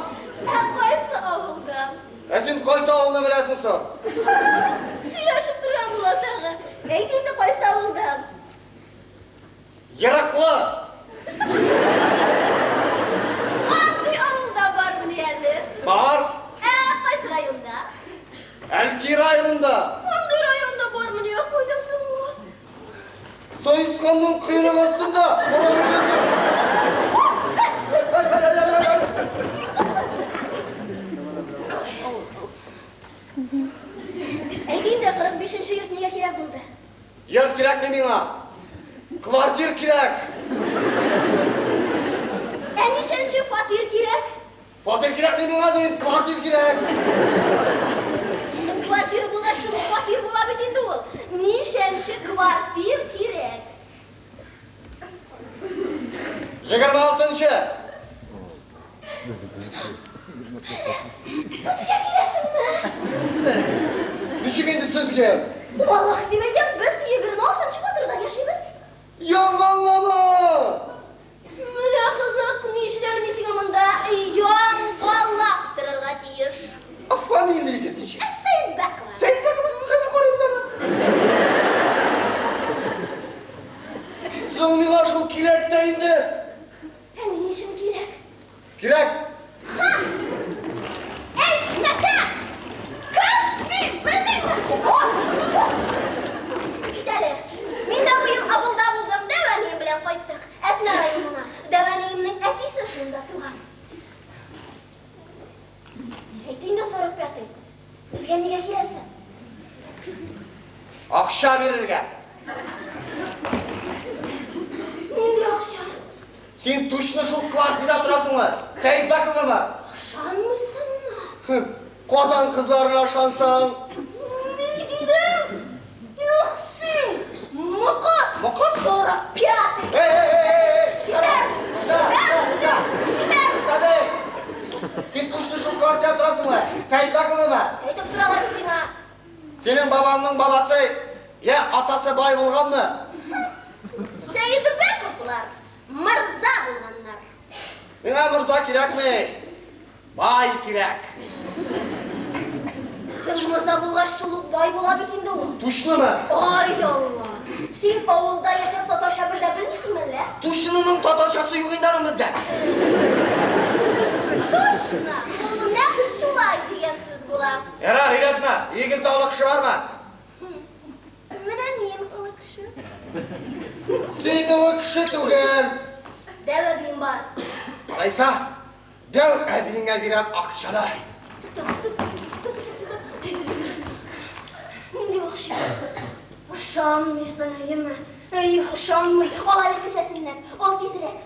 D: Қайсы ауылдан?
B: Sen koysa avulunu bilesin sen.
D: Сөйләшеп торган була тагы. Әйт инде қайсы ауылдан?
B: Yarıklı.
D: Андый ауылда бармын әле.
B: Бар.
D: Қайсы районда?
B: Elki rayonunda.
D: Андый районда бармын я қойдасың ул.
B: Soyiskanның kıyının астында. Ора береді.
D: Әйт инде 45-ші йорт неге керек булды?
B: Yer kirek mi bana? Kvartir kirek.
D: Нишенче фатир керек?
B: Fatır kirek mi bana değil, kvartir kirek.
D: Сен квартира булгач, шул фатир була бит инде ул. Нишенче квартир керек?
B: 26-нчы.
D: Безгә киләсеңме?
B: Nişik indi sizge?
D: Аллах димәгән, без 26-нчы фатирда яшибез.
B: Yanganlama.
D: Менә кызык, нишләрме сиңа монда яңалап торырга тиеш?
B: Familiyeniz nişik?
D: Сәйдбәкова.
B: Sen de kızı koruyayım sana. Sizin mila şu kirek de indi.
D: Нишен кирәк?
B: Kirek.
D: Әйтмәсә! Кем? Мин, белдеңме? Кит әле. Мин дә быел авылда булдым, Дәвәнием белән кайттык. Әтнә районына. Дәвәниемнең әтисе шунда туган. Әйт инде 45-й. Безгә нигә киләсең?
B: Akşa verirge.
D: Нинди акча?
B: Sen tuşlu şu kvartira turasın mı? Seyit Bakıma mı?
D: Шанмысыңмы?
B: Kozan kızlarına şansan.
D: Ни дидең? Юк син. Мокот.
B: Мокот?
D: 45-й. Шибәр.
B: Hadi. Sen tuşlu şu kvartira turasın mı? Seyit Bakıma mı?
D: Әйтеп торалар бит сиңа.
B: Senin babanın babası ya atası bay bulgan mı?
D: Сәйдбәковлар мырза булганнар.
B: Bana mırza kirek mi? Bay kirek.
D: Син мырза булгач шул бай була бит инде ул.
B: Tuşlu mu?
D: Ай Алла. Син авылда яшәп татарча бер дә белмисеңме әллә?
B: Tuşlu'nun tatarşası yok indarımızda.
D: Точно. Ул нәкъ шулай дигән сүз була була.
B: Ярар, үйретме. Егін саулық кіші бар ма?
D: Менә мин олы кеше.
B: Сен ұлы кіші түгел.
D: Дәү әбием бар.
B: Алайса, дәу әбиіңе берем ақшаны.
D: Нинди охшый. Ышанмыйсың, әйеме? Әй, ышанмый. Алай кесәсеннән. Ал тизрәк.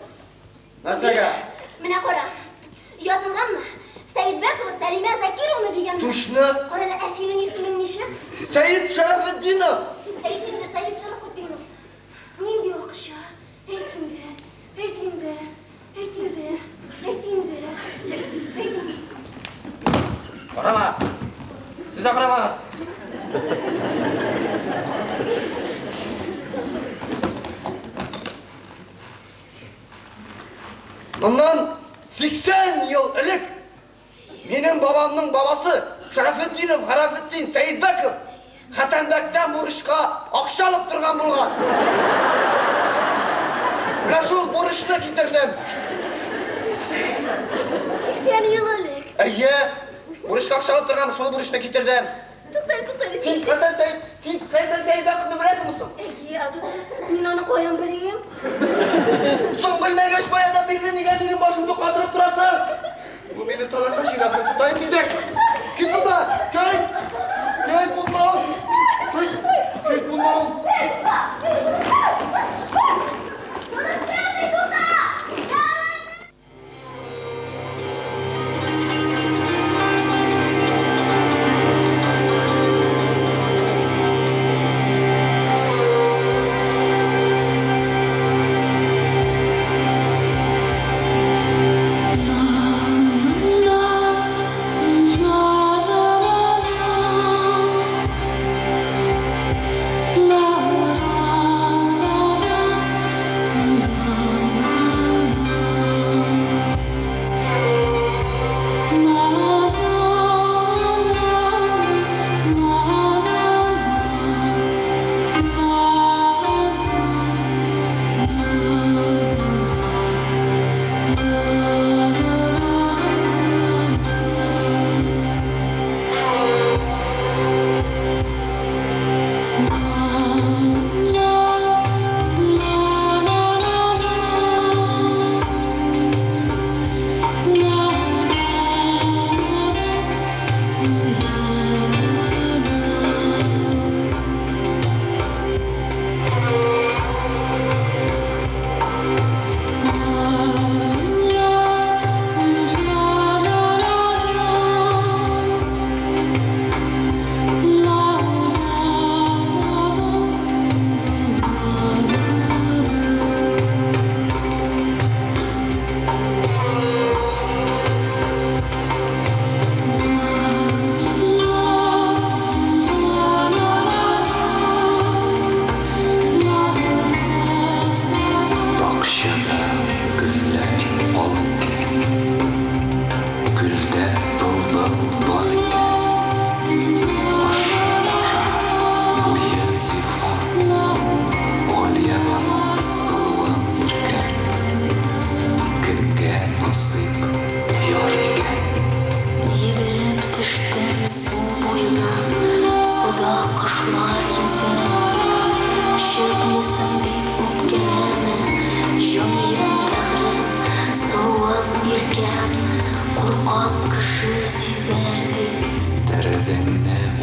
B: Нәрсәгә?
D: Менә кара. Язылганмы? Сәйитбекова Сәлимә Закировна дигән.
B: Тушны.
D: Кара, ә синең исемең ничек?
B: Сәйит Шәрәфетдинов.
D: Әйт инде, Сәйит Шәрәфетдинов. Нинди акча? Әйт инде. Әйт инде. Әйт инде. Әйт инде. Әйт инде.
B: Қарама. Сіз де қарамаңыз. Мұндан 80 ел ілік менің бабамның бабасы Шарафетдинов Харафетдин Сәйітбеков Хасанбектен бұрышқа ақша алып тұрған болған. Мына шул бұрышны кетірдім.
D: 80 ел элек.
B: Әйе, бұрышқа ақша алып тұрған шул бұрышны кетірдім.
D: Туктале.
B: Сен Сәйітбековны білесің мұсың?
D: Әйе, мин аны каян беләм?
B: Соң білмегеш баядан бері неге менің башымды қатырып тұрасың? Бұл мені талаққа жинап дайын кезек. Кет бұнда, кет! Кет бұндан! Кет бұндан!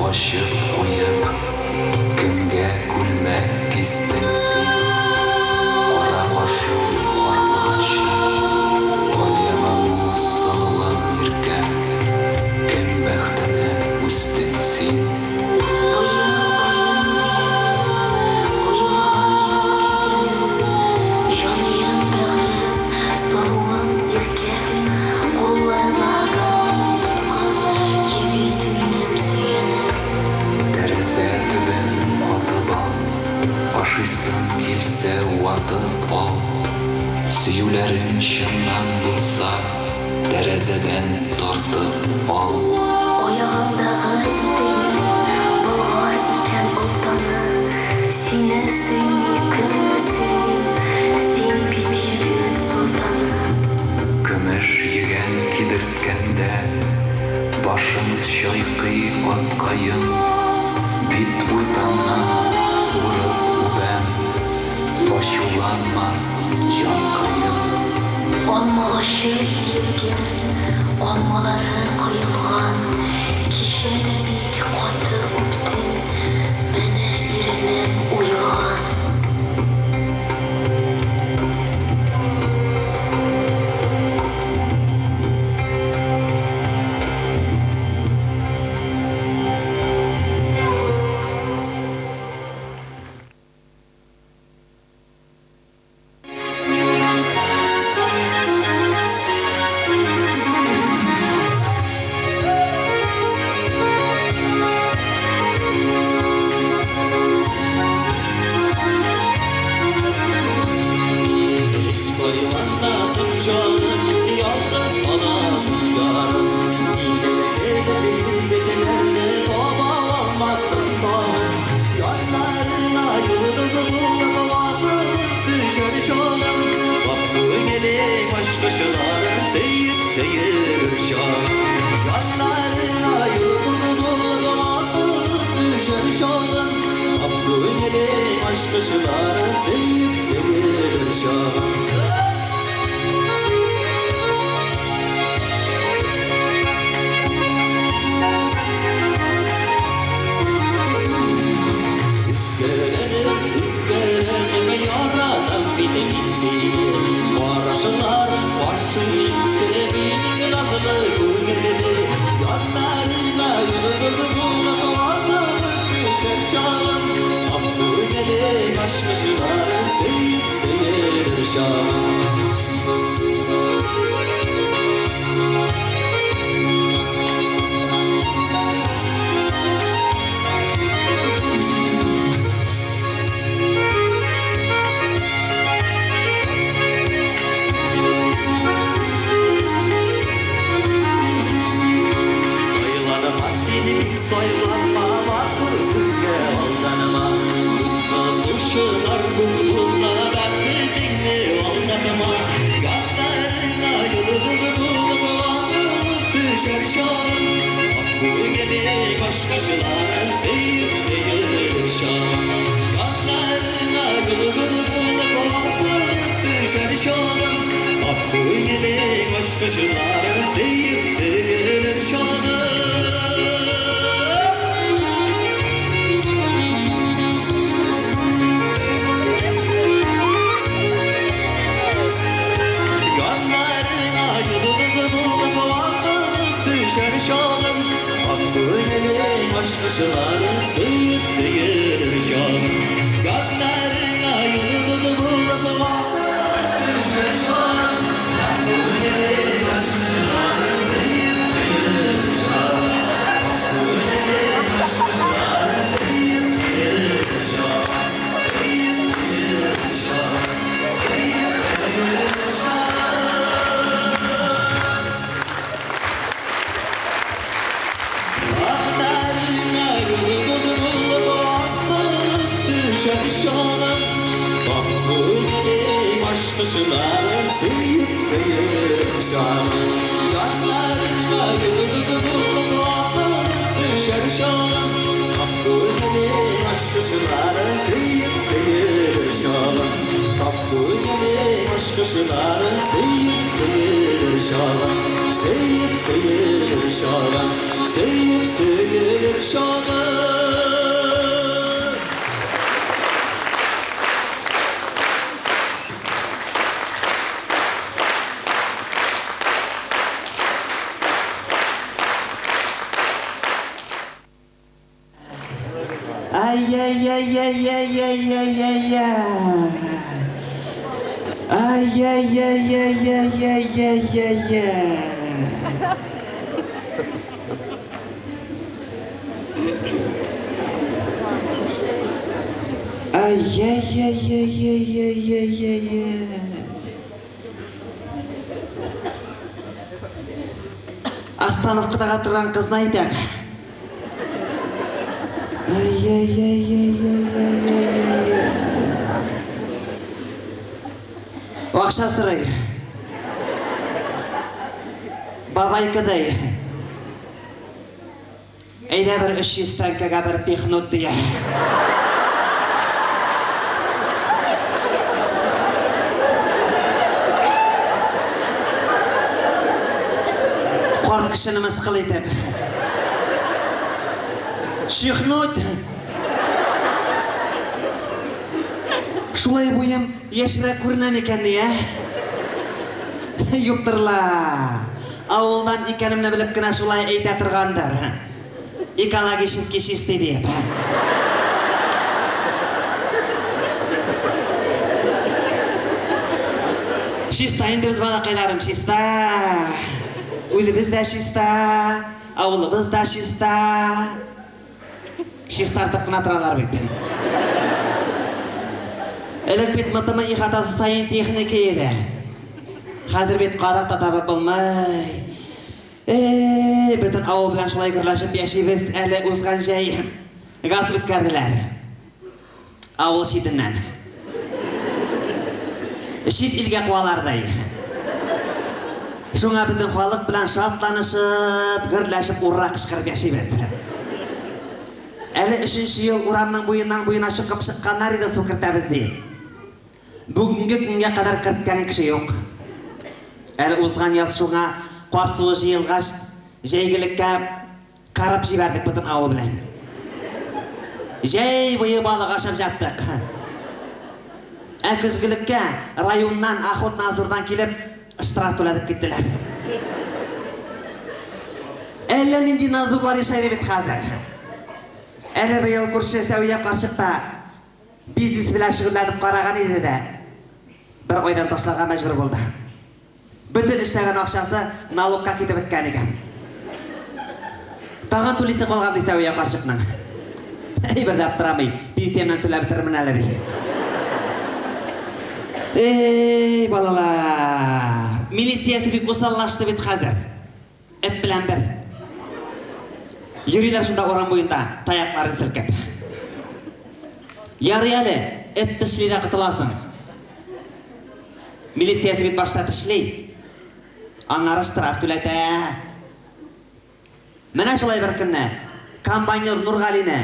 F: Ашып қойып, кімге күлмәк кестің сен? Қора қашым, қарлығашы, Олемаму сылылым еркем, кім бәқтіне өстің сен? Ашыйсың келсе уатып ал, сөюләрің шыннан булса, тәрәзәдән тартып ал.
G: Аягымдагы итегем болгар икән олтаны, сине сөйми кемне сөйим, син бит егет солтаны.
F: Көмеш йөгән кидерткәндә, башың чайкый Жанкайым бит уртаңнан суырып үбәм Ачуланма жанкайым
G: Алмағашы иелген, алмалары құйылған, кешеді бик қаты өптің, мәні иренем ұйылған.
C: Остановкадағы тұрған қызын айтам. Ақша сұрайды. Бабайкадай. Әйдә бір 300 тәңкәгә бір пехнот дия. Қарт кішіні мысқыл етіп. Шехнот. Шулай бойым ешірек көрінем екенді, Юптырла. Ауылдан екенімні біліп кіна шулай әйте тұрғандар. Экологически чистый деп. Чиста, енді біз балақайларым, чиста. Өзіміз де чиста, ауылымыз да чиста. Чистартып қына тұралар бет. Әлік бет мұтымы иқатасы сайын техника еді. Қазір бет қадақ татабы болмай. Бүтін ауыл білән шулай күрләшіп яшейбіз әлі ұзған жай газ біткәрділер. Ауыл шетіннен. Шет илге қуалардай. Шуңа бүтін халық білән шатланышып, күрләшіп ұрра қышқырып яшейбіз. Әлі 3-ші ел ұрамның бойына шықып шыққандар еді су кіртәбіз дейм. Бүгінгі күнге қадар кірткәнің кіші жоқ. Әлі ұзған яз шуңа қар суы жиылғаш жәйгілікке қарып жібердік бүтін ауы білән. Жәй бұйы балық ашып жаттық. Күзгілікке районнан Охот Назырдан келіп штраф төледіп кеттілер. Әлі нендей назурлар ешайды бет қазір. Әлі бұйыл көрші сәуе қаршықта бизнес білән шығырланып қараған еді де бір ойдан ташларға мәжбүр болды. Бүтін іштеген ақшасы налогқа кетіп біткен екен. Таған төлесі қолған дейсі өйе қаршықның. Бір дәп тұрамай, пенсиямнан төлі бітірмін әлі бей. Балалар, милициясы бек осаллашты бет қазір. Әт білән бір. Юрилер шында оран бойында таяқларын сілкіп. Яры әлі, әт тішлейді құтыласың. Милициясы бет башта тішлей. Аңары штраф төләті. Мәне шылай бір күнні, комбайнер Нұрғалины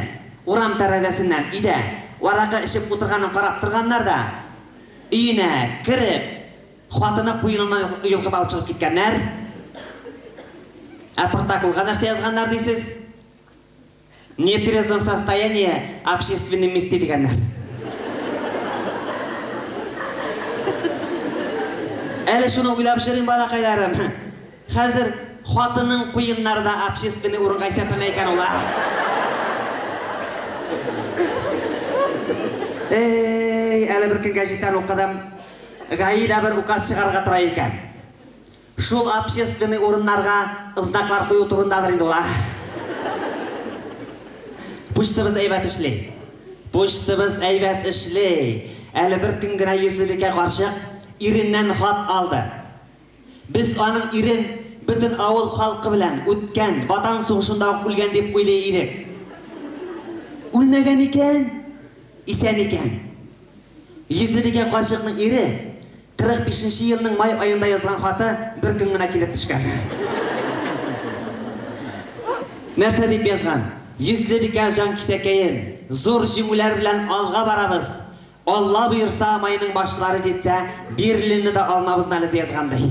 C: орам тәрәзесінен үйде орақы ішіп отырғанын қарап тұрғандар да үйіне кіріп, қуатыны құйынынан ұйылғып алып шығып кеткенлер. Протоколға нәрсе yazғандар дейсіз. Нетрезвом состояние общественном месте дегенлер. Әлі шуны ойлап жүрейін балақайларым. Қазір қуатының құйынларда общественный орынға есепілі екен ола. Әлі бір күн газеттен оқыдым. Ғайда бір указ шығарға тұра екен. Шул общественный орынларға ызнаклар қою тұрындадыр енді ола. Почтабыз әйбәт ішлей. Почтабыз әйбәт ішлей. Әлі бір күн гына Юсупбекке қаршы иреннен хат алды. Біз аның ирен бүтін ауыл халқы білән өткен Ватан соғышында өлген деп ойлай едік. Өлмеген екен, исән екен. Юсупбекке қаршықның ире 45-ші елінің май айында yazған хаты бір күн гына келіп түшкен. Нәрсе деп yazған? Юсупбекке жан кисәкейін, зор жеңулер білән алға барабыз. Алла бұйырса майының башылары жетсе, берліні де алмабыз мәлі yazғандай.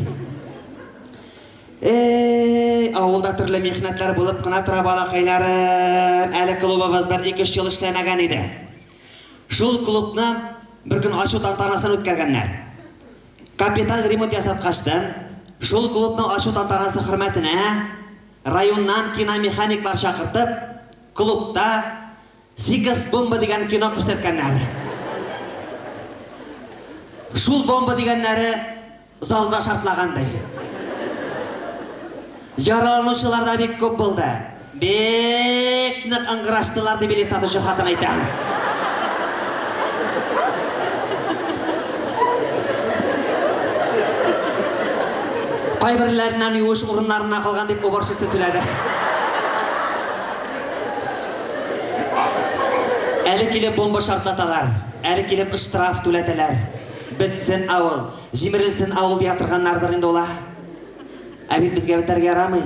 C: Ауылда түрлі мехнетлер болып қына тұра балақайларым. Әлі клубымыз бір 2-3 жыл ішлемеген еді. Шул клубны бір күн ашу тантанасын өткергенлер. Капитал ремонт жасап қашты. Шул клубның ашу тантанасы құрметіне районнан киномеханиклар шақыртып, клубта 8 бомба деген кино көрсеткенлер. Шул бомба дегенлері залда шартлағандай. Яраланушылар да бек көп болды. Бек нық ыңғыраштылар деп еле сатушы хатын айта. Қайбірлерінен үйіш орынларына қалған деп оборшысты сөйледі. Әлі келіп бомба шартлаталар. Әлі келіп штраф төлетелер. Бітсін ауыл, жемірілсін ауыл дей атырғаннардыр енді ола. Әбет бізге біттерге арамай.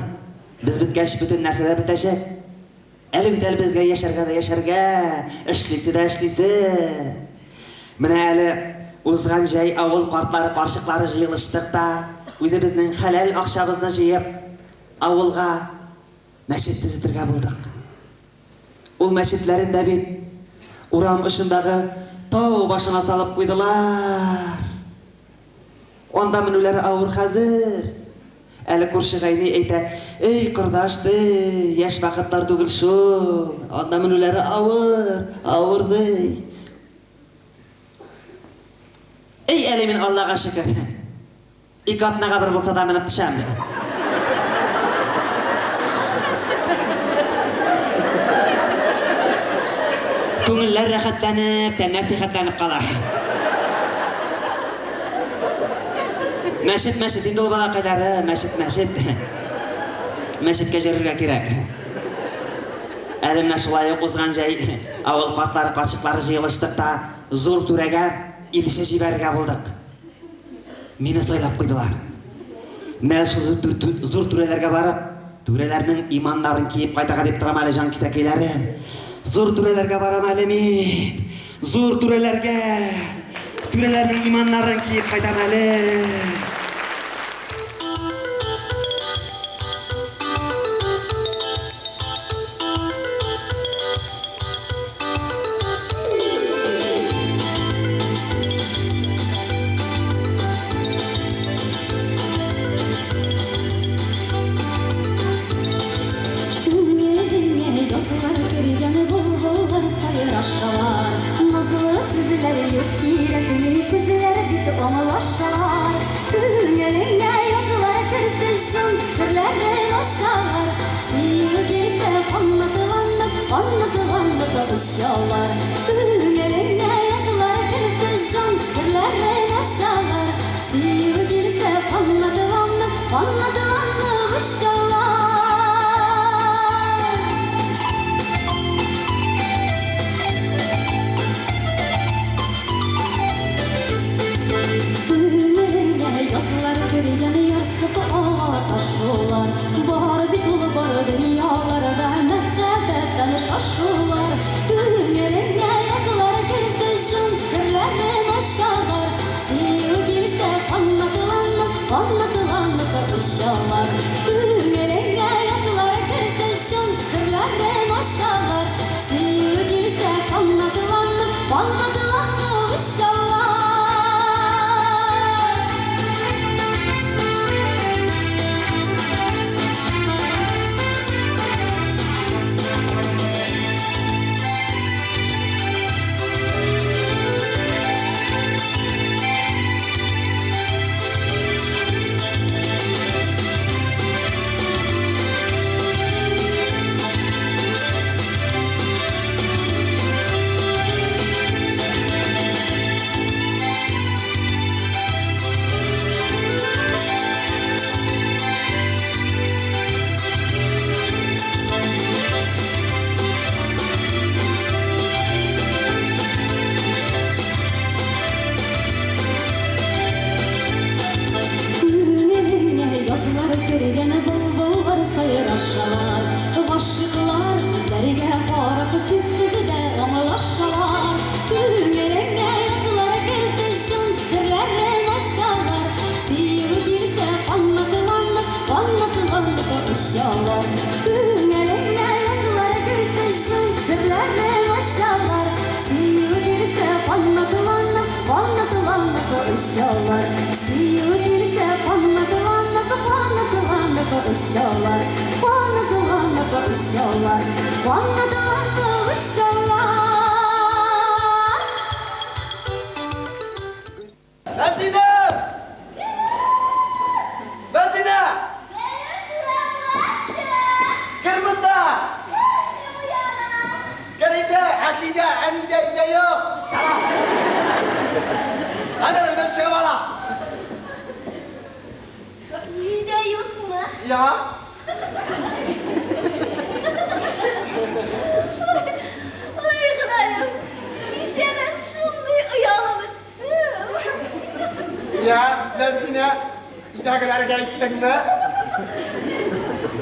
C: Біз біткәш бүтін нәрседе бітәшек. Әле бит әле безгә яшәргә дә яшәргә, эшлисе дә эшлисе. Менә әле узган җәй авыл картлары, карчыклары җыелыштык та, үзебезнең хәләл акчабызны җыеп, авылга мәчет төзетергә булдык. Ул мәчетләрендә бит урам очындагы тау башына салып куйдылар. Анда менүләре авыр хәзер. Әле күрше гайни әйтә, эй кордашты, яшь вакытлар түгел шул. Анда менүләре авыр ди. Эй әле мин Аллага шөкер. Ике атнага бер булса да менеп төшәм. Күңелләр рәхәтләнеп, тәннәр сихәтләнеп кала. Мәчет инде ул балакайлары, мәчет. Мәчеткә җөрергә кирәк. Әле менә шулай ук узган җәй авыл картлары, карчыклары җыелыштык та, зур түрәгә илче җибәрергә булдык. Мине сайлап куйдылар. Менә шул зур түрәләргә барып, түрәләрнең иманнарын киеп кайтырга дип торам әле җан кисәкәйләрем. Зур түрәләргә барам әле мин. Зур түрәләргә. Түрәләрнең иманнарын киеп кайтам әле.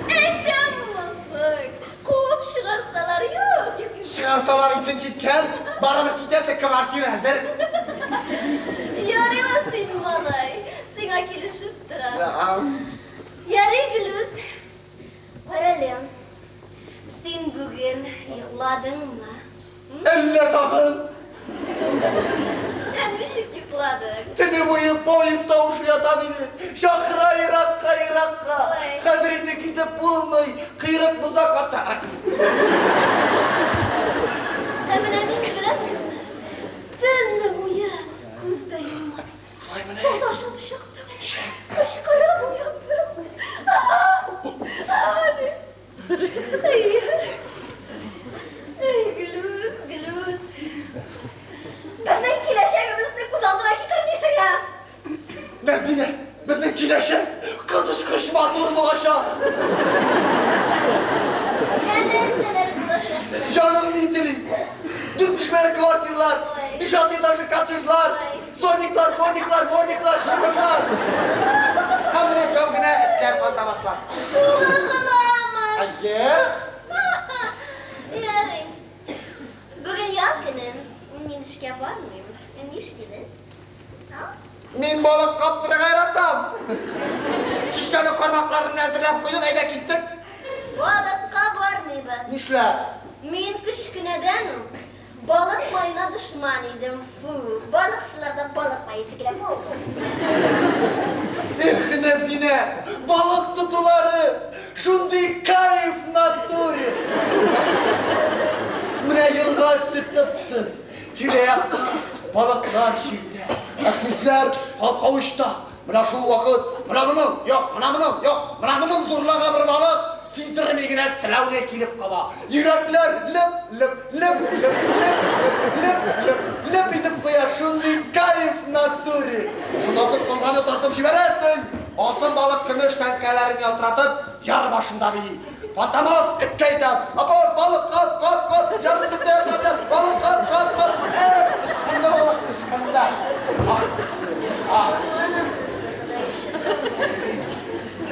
D: Eydem mısık, kulup çıkarsalar yok.
B: Çıkarsalar isin gitken, barınıp giderse kıvartıyor hazır.
D: Yarılasın malay. Sana kilişip duran.
B: Ya,
D: Yarı Gülüz. Paralım. Sen bugün yıkladın mı?
B: elle takın.
D: Ben düşük yıkladım.
B: Teni boyu polis tavuşu yatabini. Şakra irakka.
D: Oy.
B: Hazreti gidip bulmay. Kıyırık buzak atar.
D: Hemen emin bilesin. Tenne boyu kuzda yılmadım. Soldaşım çıktım. Kışkırıp uyandım. Hadi. Ey Gülüz. Bizden kileşeğimizni kuzandıra gider misin ya?
B: Bezine, bizden kileşe. Kıdış kış matur bulaşa.
D: Ne derseler bulaşacaksın.
B: Canım dintili. Dürtmüşmeler kıvartırlar.
D: Oy.
B: Nişat etaşı kaçışlar.
D: Oy.
B: Soniklar, foniklar, şırtıklar. Hamile kavgına etler fantamaslar.
D: Sulağılamaz.
B: Ayye.
D: Yarın. Bugün yakınım. Minişke var mıyım? Ne iştiniz? Ha?
B: Min balık kaptırı gayrattam. Kişilerin kormaklarını hazırlayıp koydum, evde gittik.
D: Balıkka var mı bas?
B: Nişler.
D: Min kışkıneden balık mayına düşmanıydım. Balıkçılarda balık mayısı girem oldu.
B: Nezine, balık tutuları, şundi kayıf naturi. Mine yılgar tıptın, çileyek, balıklar şirde, öküzler kalkavuşta. Mine şu vakit, mine bunun zorlağa bir balık, sizdirmegine silavne kilip kaba. Yürekler lip edip koyar, şundi kayıf naturi. Şundasın kılganı tartıp jiberesin. Altın balık kümüş tenkelerini yaltıratıp yar başında bir. Fantamaz etkeyden. Apar balık kalk. Yarısı değerlerden balık kalk. Iskında balık ıskında.
D: Bana fıstıkta üşüdüm.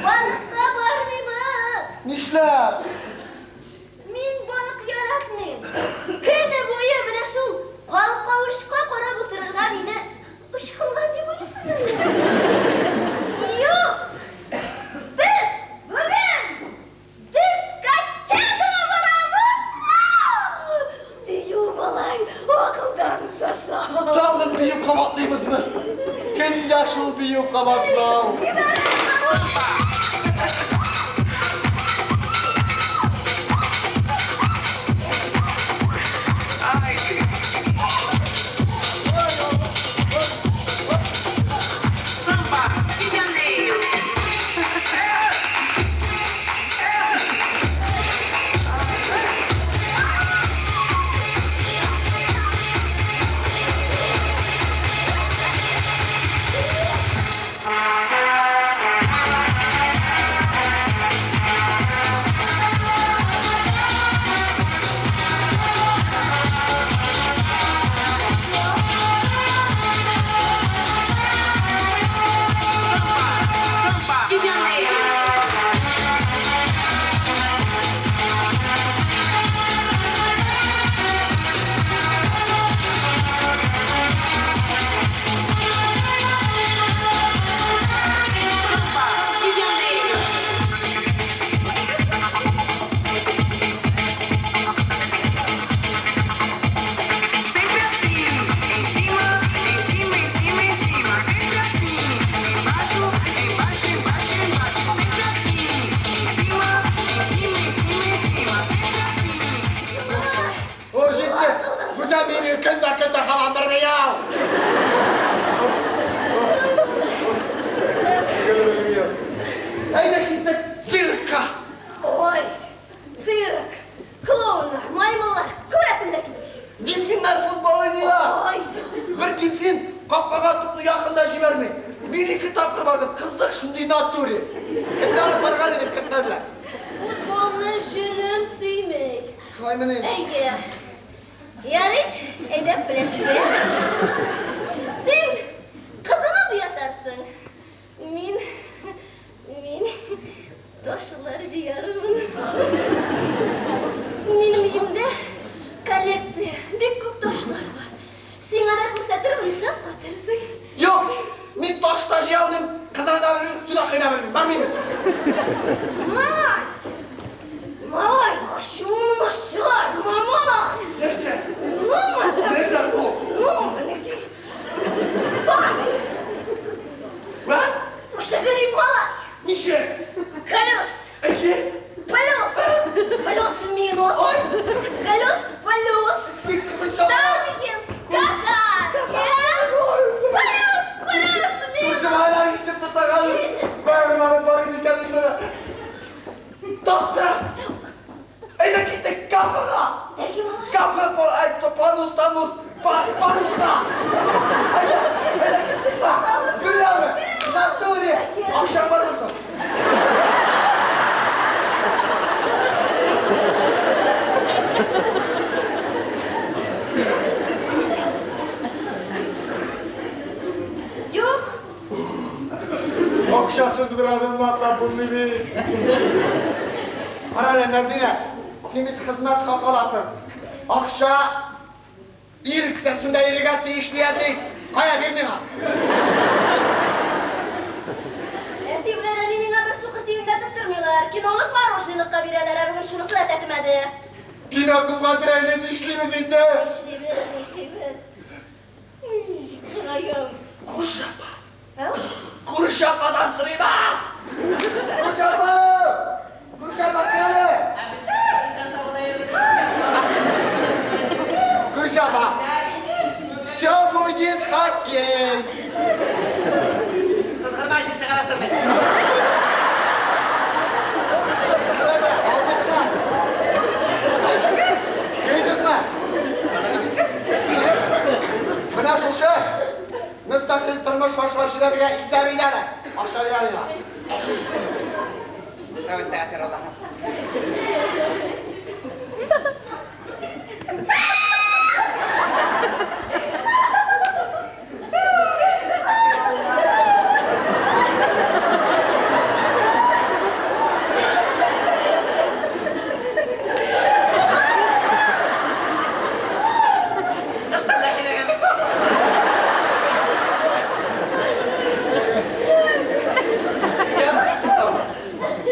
D: Balıkka var mı bas?
B: Nişler.
D: Min balık yaratmayayım. Kene boyu mine şul kalkavuşka para butırırga mine ışkılgan diye boyasın. Yok. Biz bugün diskoteka varamız. Büyü balay okuldan şaşa.
B: Dağın büyük kavatlıyımız mı? Kendi yaşıl büyük kavatlı. كنت خلاص برمياو Ayda gittik zirka.
D: Oy, zirk, klonlar, maymunlar, turesindekiler.
B: Delfinler futbol oynuyorlar.
D: Ay,
B: Bir delfin kapkaga tuttu yakında jibermey. Bir iki tapkır vardı, kızdık şunday naturi. Kimde alıp bargan edip kıtladılar.
D: futbolni jünüm süymey.
B: Şulay mı neyim?
D: Ege, yarın edep bileşke. Sen kızını duyatarsın. Min taşlar ciğerimin. Tersin.
B: Yok, men toshda jiyaldim, qizini da bilmayman, suda qaynab bilmayman. Barmayman.
D: Малай, машину машай, мама.
B: Nersa?
D: Мама.
B: Nersa bu?
D: Мама, неки. Бать.
B: Va?
D: Что говорит малай?
B: Nishe?
D: Колес.
B: Eki?
D: Полюс. Полюс минус. Колес, полюс. Дарвиген. Кака. Полюс, полюс минус.
B: Kuşum hala işlep tutsa kalır. Benim abi barın kendini bana. Doktor! Eda gitti kafana!
D: Неки малай.
B: Kafa panus tamus! Panusta! Eda gitti bak! Gül abi! Natturi! Akşam var mısın?
D: Yok.
B: Okşasız bir adım atla bunu bir. Ana Nazine, simit hizmet kakalasın. Akşa bir kısasında irigatı işleyati kaya birinin al.
D: Enti bilen hani mine bir su kıtığında tutturmuyorlar. Kinoluk var hoşluğunlukka birelere bugün şunu sırat etmedi.
B: Kino kumbatır elde işliğimiz indi.
D: İşimiz. Kınayım.
B: Kurşapa.
D: Ha?
B: Kurşapadan sırıymaz. Kurşapa! Kurşapa kralı! Kurşapa! Что будет хоккей?
C: Сызғырма ішін шығарасың мен.
B: Gördün mü? Buna şuşu. Müstakil turmuş başvuruşlarına izlemiyle. Aşağıya.
C: Tövbe estağfirullah.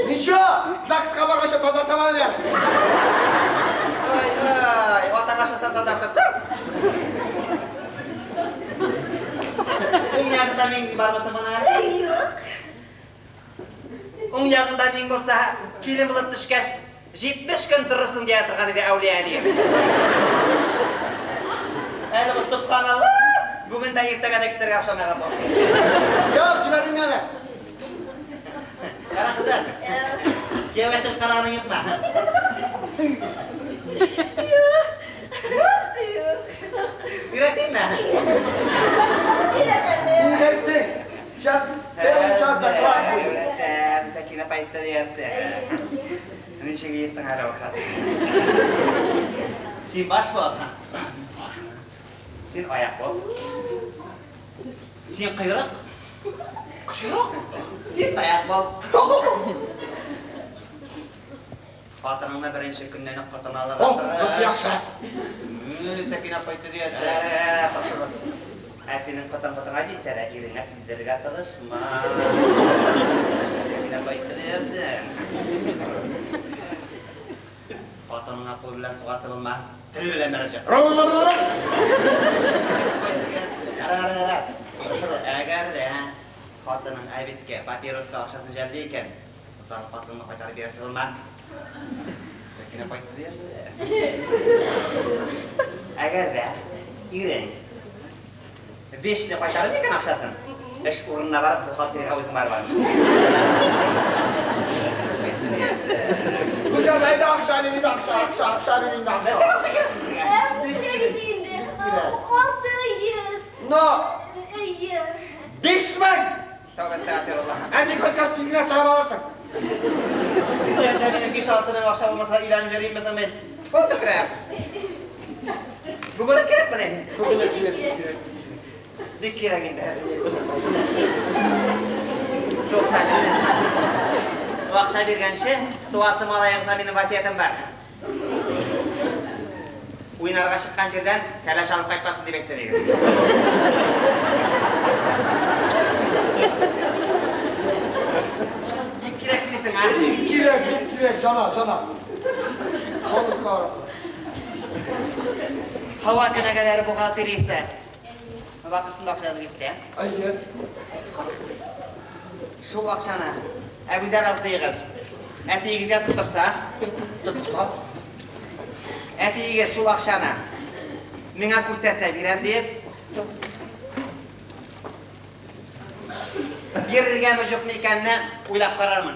B: Ничего, ЗАГС хабаргаcha tozartaman ya.
C: Ой, ой, отаң ашасынан тазартырсың. Оң жағында мен бармаса бана.
D: Yok.
C: Оң жағында мен болса, келін болып түшкәш, 70 күн тұрырсың дей атырғаны бе әулие әлем. Әлі бұл Subhanallah, бүгін де ертең әдектерге ақшамаған бұл.
B: Yok, жібердім yani.
C: Қара қызық, кевешін қарағының етма.
D: Yok.
C: Үйретейін ме?
B: İyi ettin. Сейчас, сейчас da klar.
C: Үйретем, Сәкина пайтты дейсі. Нешеге есің әрі уақыт. Сен баш бол. Сен аяқ бол. Сен құйрық. Құйрық? Сен аяқ бол. Қатыныңна бірінші күннен қатын алып
B: О, çok yaxşı.
C: Сәкина пайтты дейсі.
B: Taşırız.
C: Сенің қатын-қытыңа дейтсәрі, еріңе сіздерге тығышма. Сәкина пайтты дейсі. Қатыныңа қол білен суғасы болма. Тіл білен бәріп жақ. Әгер де қатының әбетке, папиросқа ақшасын жәлді екен, ұзар қатыныңы қайтары бересі болма. Сәкіне қайтты берсі. Әгер де үйрен, 5-ні қайтарын екен ақшасын. Үш ұрынына барып, бұл қатырға өзің бар бар.
B: Kuşa neydi akşam evinde akşam evinde akşam.
D: Hem nereye gittiğinde? 600.
B: No,
D: İyi.
B: düşman.
C: Tövbe estağfirullah.
B: Endi kaç tizgine soramazsın.
C: Sen de benim 5-6 bin akşam olmasa ilan vereyim mesela ben. Oldu kırayım. Bugün kerek mi ne? Bir kere ginde. Çok tatlı. Bu akşam bir gençe, duası malayımsa benim vasiyetim var. ойнарға шыққан жерден тәлаш алып қайтпасын деп еттедіңіз. Ip керек дейсің, а?
B: Ip керек, жана. Қолысқа арасында.
C: Hava tenekeleri buhalteriyse. Vakıfında akşadı gibisi,
B: Ayı.
C: Şul akşana. Güzel avzdayız. Etiğize tutursa. Etiğize şul akşana. Mına kursese birem deyip. Yerirgen mi yok mu ikenine uylap kararmın.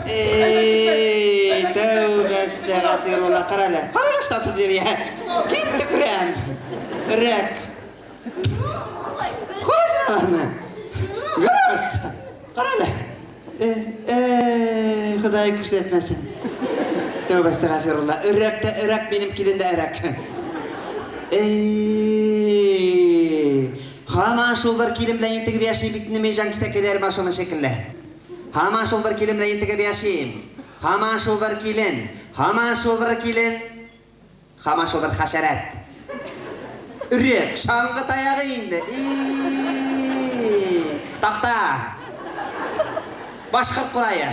C: Ey, tövbe estağfirullah, karala. Karala ştasız yeri ya. Gitti kurem. Rek. Kurasın alanı. Gıras. Karala. Kuday küfsetmesin. Tövbe estağfirullah. Rek benim kilinde rek. Haman şol bir kilim bilen yentigi bir yaşayıp bittiğinde men jan kistekelerim aşona şekilde. Haman şol bir kilim bilen yentigi bir yaşayayım. Haman şol bir kilin. Haman şol bir kilin. Haman şol bir haşeret. Ürek, şangı tayağı indi. Takta. Başkırt burayı.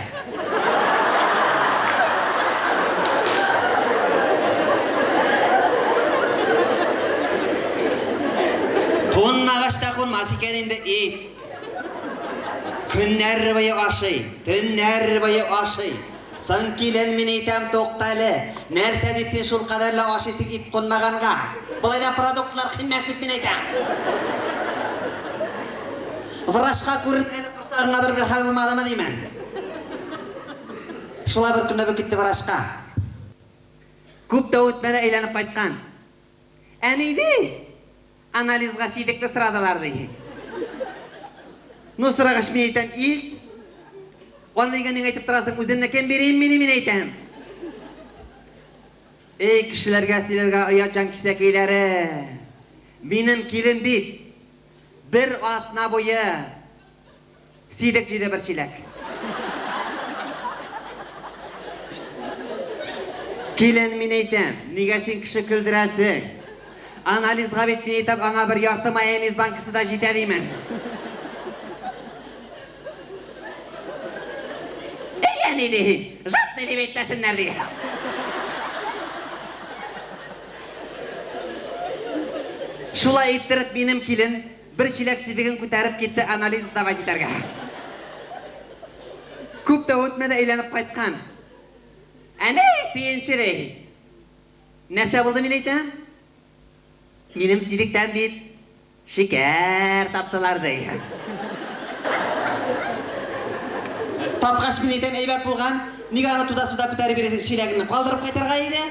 C: Ton ağaçta konmaz ikeninde it. Günler boyu aşıy, tünler boyu aşıy. Sankilen men etem toqtalı. Nerse depsen şol kadarla aşıstık it konmaganға. Bulayda produktlar qimmatlik men etem. Vrashqa көріп келіп тұрсағыңа bir hal bulmadı mı deymen? Şula bir күнде бүкітті vrashqa. Көп та өтмеді aylanıp qaytқан. Әнейді? Analizga sidikli sıradalardı. Nu sıragaş men eytem il. Onlayga men aytip turasың, özünden kem bereyim men eytem. Ey kişilerge, silerge ayatcan kisekeyleri. Benim kilim bit. Bir atna boyu. Sidik jide bir çilek. Kilin men eytem, nega sen kişi küldürasың? Analizga betmeni etip, ana bir yaktı mayonez bankası da jite deymen. Yani deyim, jat ne deyip etmesinler diye. Şulay ettirip benim kilin bir çilek sidigin ko'tarib ketdi analiz istavajiterga. Ko'p da o'tmadi aylanib qaytgan. Ana suyunchiri. Narsa bo'ldi men aytam? Benim sidikten bir şeker taptılar degan. Tapqash men aytam aybat bo'lgan, nega uni tuda ko'tarib berasiz chelagini qoldirib qaytargan edi?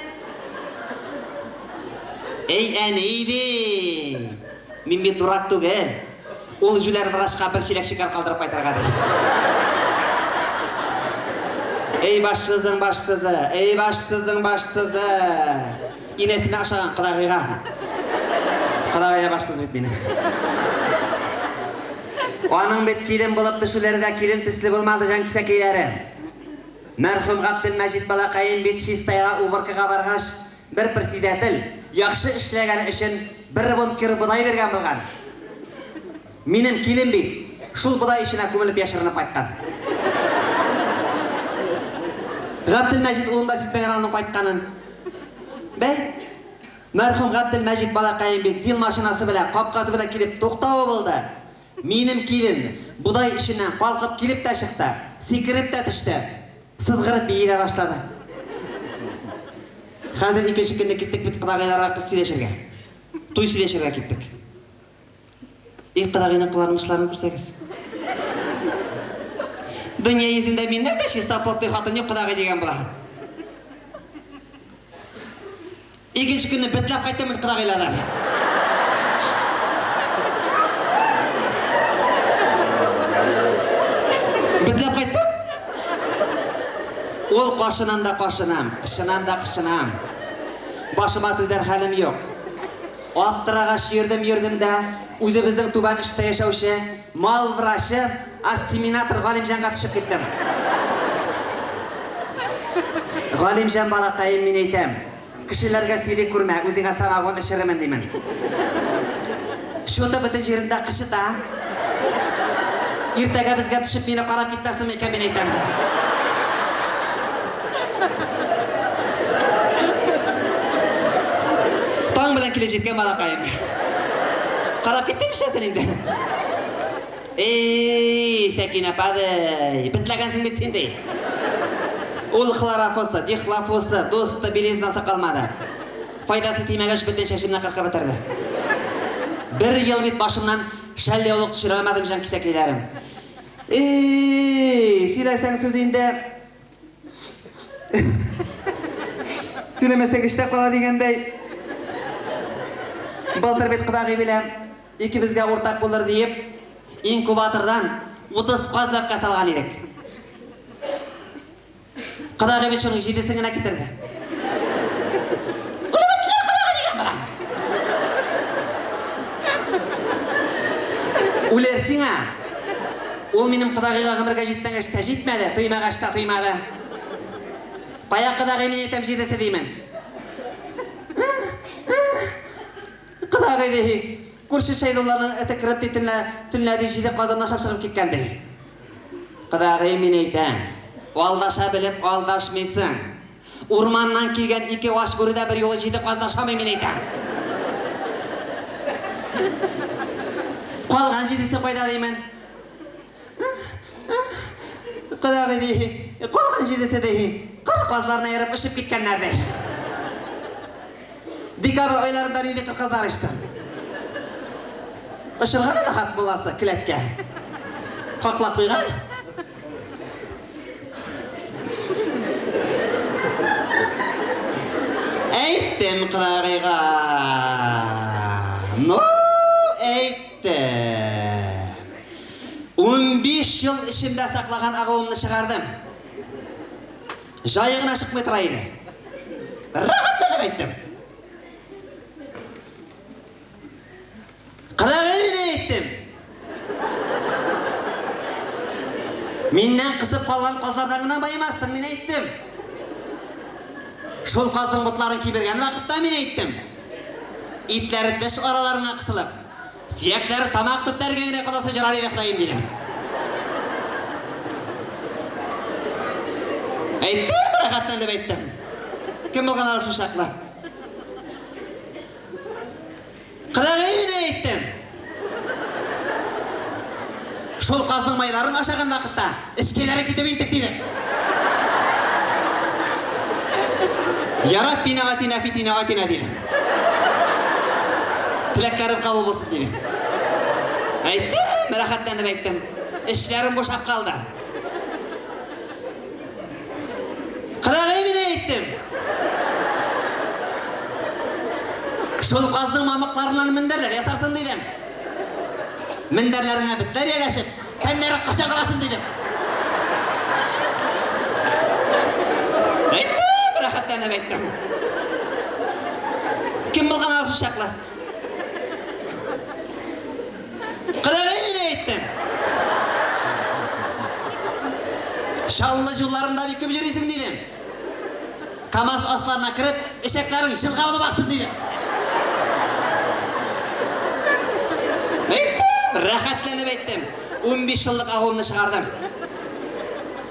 C: Ey aneydi. Men bir durak tugel. Ol jular vrashqa bir chelak shekar qoldirib qaytargan edi. Ey başsızın başsızı, ey başsızın başsızı. İnesini aşağıdan qadağıga. Qadağıya başsız bit meni. Onun bet kilin bulup düşülerde kilin tisli bulmadı jan kisakeylerim. Merhum Abdülmecid balaqayın bet şistayga umarkaga bargaş bir presidentil yaxşı işlegeni için bir bunkir buday bergen bulgan. Menim kilim bit şul buday işine kömülüp yaşarınıp qaytkan. Abdülmecid ulumda sizben anın qaytkanın. Be? Merhum Abdülmecid balaqayın bet zil maşinası bile kapqatı bile kilip toqtau buldu. Menim kilin buday işinden kalkıp kilip de çıktı. Sikirip de düştü. Sızgırıp beyile başladı. Hazır ikinci günde gittik bit qadağaylara kız sileşirge. Tuy sileşirge gittik. İlk qadağayının kullanmışlarını bilseniz. Dünya yüzünde mende de şistapop bir hatın yok qadağay degen bula. İkinci günde betlep qaytdım bit qadağaylardan. Betlep qaytdım. Ol qoşınan da qoşınam, qışınan da qışınam. Başıma tüzler halim yok. Aptıragaş yürüdüm de, o'zi bizning tuban ishda yashovchi mal vrashi ассиминатор Ғалимжанға түсіп кеттім. Ғалимжан балақайым, мен айтам, кішілерге сөйлей көрме, өзіңе самогонды ішіремін деймін. Шоты бітін жерінде қышыта. Ертеге бізге түсіп мені қарап кетпесін екен, мен айтам. Таң білен келіп жеткен балақайым. Қарап кеттен ішесін енді. Сәкен апады, бітләгенсің бет сендей. Ол хлорофосы, дихлофосы, досты белезнасы қалмады. Пайдасы тимегеш біттен шашымна қырқа бітірді. Бір ел бет башымнан шәлі олық түшіре алмадым жан кісәкелерім. Сөйлесең сөз енді... Сөйлеместен іштеп қала дегендей. Балтыр бет құдағи білем, екімізге ортақ болыр дейіп, инкубатордан 30 қазлапқа салған едік. Құдағи бет шоның жедесіңін әкетірді. Өліметтілер құдағи деген бала. Өлерсің а? Ол менің құдағиға ғымырға жетмеңешті, жетмеді, тұймағашта тұймады. Бая құдағи мен етім жедесі деймін. Құдағи дейі, көрші шайдоларының әті кіріп түнләді жеді қазанна шап-шығып кеткендей. Құдағи мен етім, алдаша біліп алдашмайсың. Урманнан келген екі аш көріде бір елі жеді қазанна шамай мен етім. Қалған жедесі қойда деймін. Құдағи дейі, қалған жедесі дейі, қырық қазларына еріп үшіп кеткенлерді. Декабр ойларында нейді қырқазар ішті. Үшірғаны да қат боласы кілетке. Қақлап қойған. Әйттім құдағиға. Әйттім. 15 жыл ішімде сақлаған ағуымды шығардым. Жайығына шықмай тұрайды. Рағаттығып әйттім. Құдағи мен әйттім. Меннен қысып қалған қазардаңына байымастың, мен әйттім. Шол қаздың бұтларын кеберген вақытта мен әйттім. Итлері тіш араларыңа қысылып, сүйектері тамақ түптергеніне құдасы жарар еді құдайым деймін. Әйттім, рақаттан деп әйттім. Кім болған алып шушақла? Құдағи мен әйттім. Шол қаздың майларын ашаған вақытта ішкелері кетіп ентік дейді. Ярап пинағатина фитинағатина дейді. Тілеккәрім қабыл болсын дейді. Әйттім, рақаттан деп әйттім. Ішлерім бошап қалды. Құдағи мен әйттім. Шол қаздың мамықларынан міндерлер ясарсын дейдім. Міндерлеріне біттер елешіп, тәндері қыршан қаласын дейдім. Әйттім, рақаттан деп әйттім. Кім болған алып шақла? Құдағи мен әйттім. Шаллы жолларында бекіп жүресің дейдім. Камаз асларына кіріп, ішеклерің жылғауды бastın дейдім. Рахатланып әйттім. 15 жылдық ағуымды шығардым.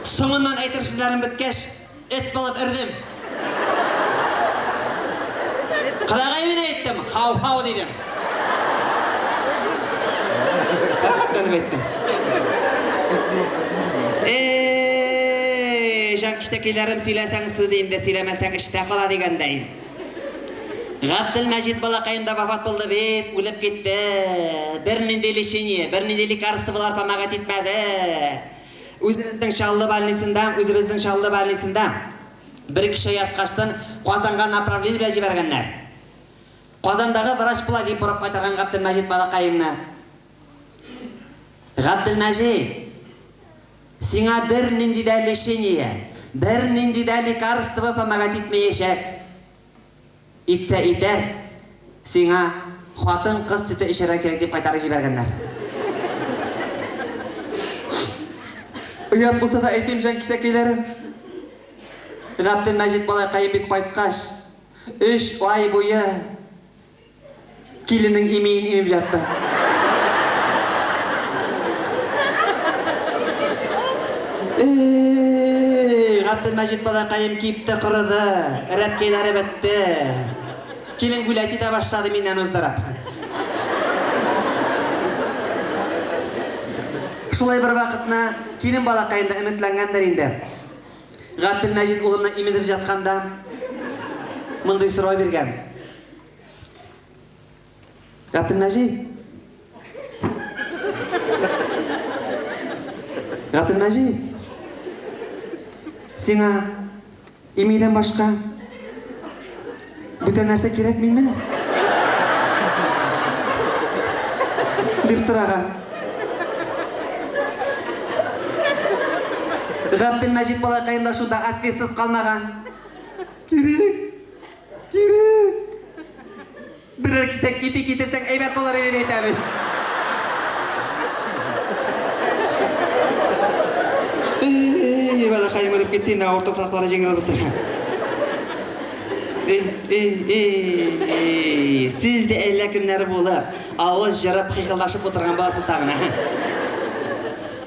C: Соңынан айтыр сөздерім біткеш, эт болып үрдім. Құдағи мен әйттім, хау-хау дейдім. Рахатланып әйттім. Жан кіштекелерім сөйлесең сөз енді, сөйлемесең іште қала дегендей. Ғабділмәжид балақайымда вафат болды бет, өліп кетті. Бір неделе лечение, бір неделе қарысты болар помогать етмеді. Өзіміздің шалды больницында бір кіші ятқаштан Қазанға направление біле жібергенler. Қазандағы врач бұла дейіп бұрып қайтарған Ғабділмәжид балақайымны. Ғабділмәжид, сеңа бір неделе лечение, бір неделе лекарство помогать етмейешек. Итсе итер, сеңа қатын қыз сүті ішері керек деп қайтарып жібергенler. Uyat болса да айтайым жан кисәкейлерім. Ғабділмәжит балақайым бетіп айтқаш, 3 ай бойы келінің емейін еміп жатты. Ғабділмәжит балақайым кипті құрыды, рәткейлері бітті. Келін гүләти де баштады менен өздіріп. Шулай бір вақытына келін балақайымда үмітләнгендер енді. Ғабділмәжит ұлымнан емедіп жатқанда мұндай сұрау берген. Ғабділмәжит? Ғабділмәжит? Сеңа емейден башқа бүтін нәрсе керек ме? Деп сұраған. Ғабділмәжит балақайында шуда ответсіз қалмаған. Керек. Бірер кісек епе кетірсең әйбәт болар деп айтады. Балақайым өліп кеттен ауыр тоқсақлары жеңіл болсын. Сіз де әлі кімдері болып, ауыз жырып, қиқылдашып отырған боласыз тағына.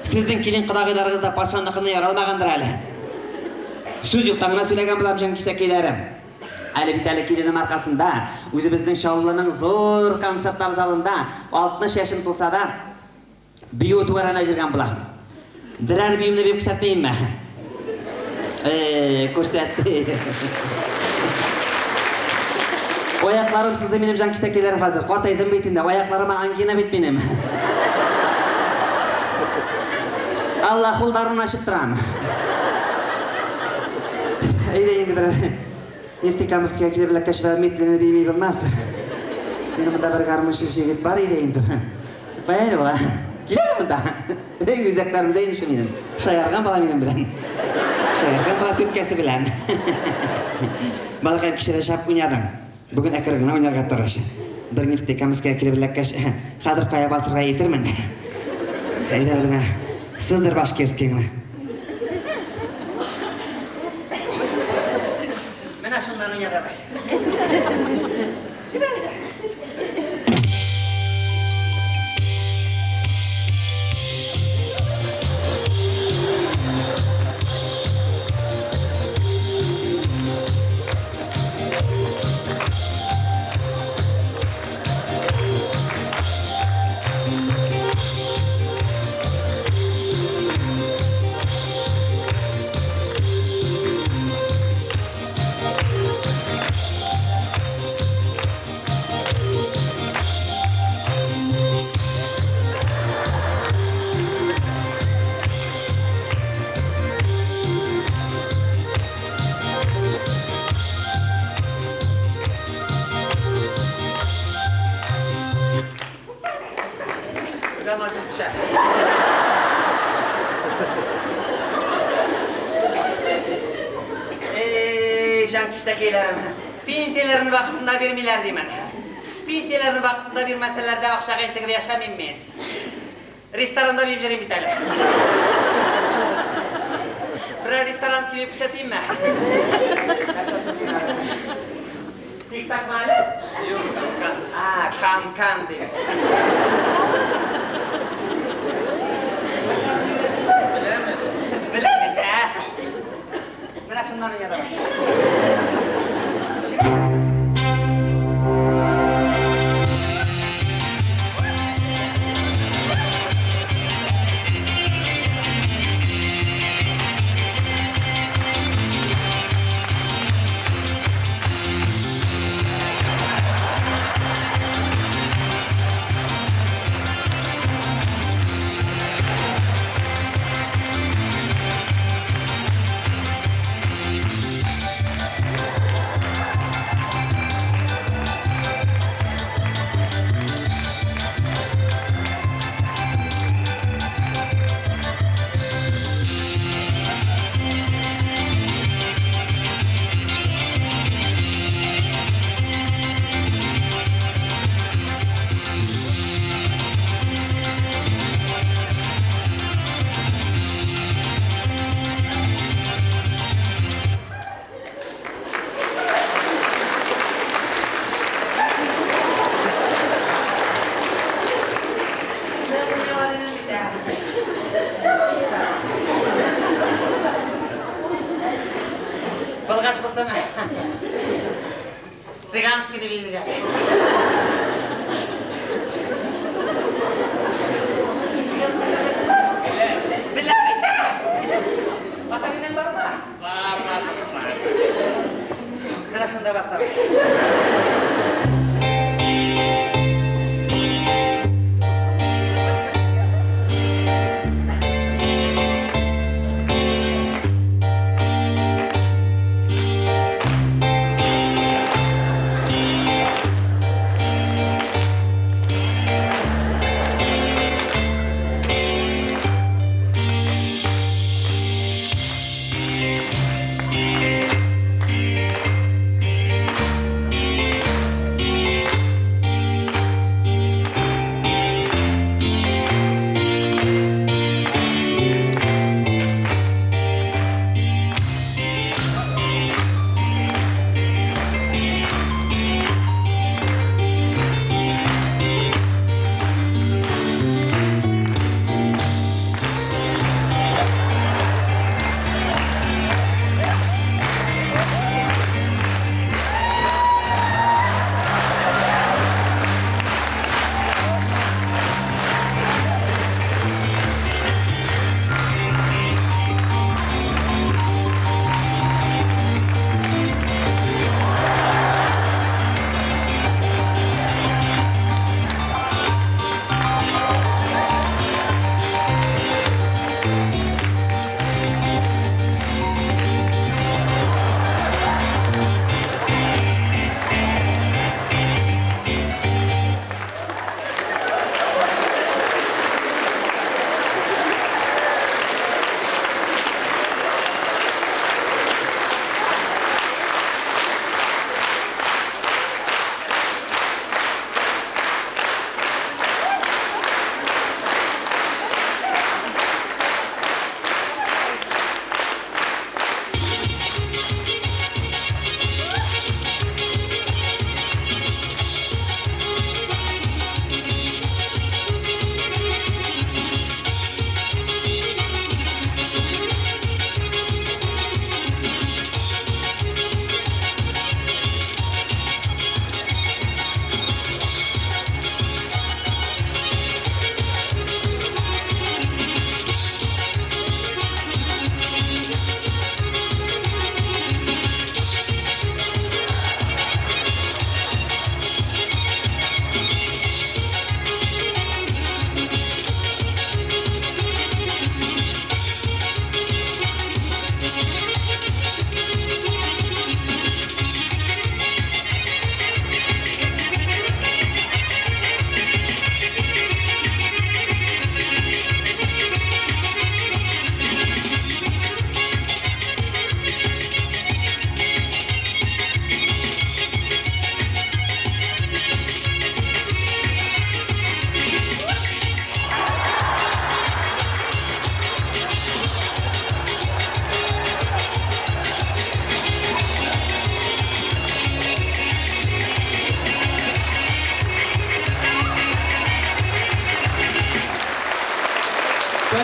C: Сіздің келін құдағиларыңыз да патшандықыны яралмағандар әлі. Сөз жоқтаңына сөйлеген болам жан кисәкейлерім. Әлі бит әлі келінім арқасында, өзі біздің Шаулының зор концерттар залында 60 яшым тұлса да, бүй өтуарана жүрген болам. Дірәр бүйімді беп көрсәтмейін ме? Көрсәтті. Ояқларым сізді менім жан кисәкейлерім қазір. Қортайдым бейтінде, ояқларыма ангина бет менім. Allah қолдарын ашып тұрам. Әйде енді бір ертекамызға келе білік кәш бәрі метлені деймей болмас. Менің мұнда бір қармышы шегет бар еді енді. Қойайды бола. Келеді мұнда. Өзәкларымыз әйінші менім. Шайарған бала менім білән. Шайарған бала төткәсі білән. Балықайым кішеді шап ұнядым. Бүгін әкірігіна ұнарға тұрыш. Бір нефтекамызға келе білік кәш қадыр қая басырға етірмін. Әйде алдыңа. Сіздер баш керіскеңіні. Мына шындан ұняда бай. Шыбәлі. Жан кисәкейлерім, пенсияларын вақытында бермейлер деймін. Пенсияларын вақытында бермәселерде ақшаға ентігіп яшамайым мен. Ресторанда бейім жүрем бит әлі. Бір ресторан кебеп күшетейім ме? Тик-так ма әлі? Кан деймін. Білемін, Мына шындан ұяда бар.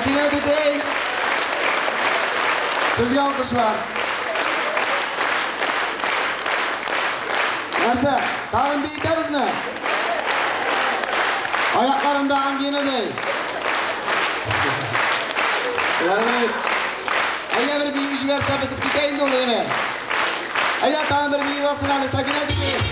H: Madina Bey. Sizge alkışlar. Nerse, tağın deyitemiz mi? Ayaklarında angina dey. Rahmet. Aya bir büyük verse bitip gideyim dolu yine. Aya tağın bir büyük olsun hani sakine değil.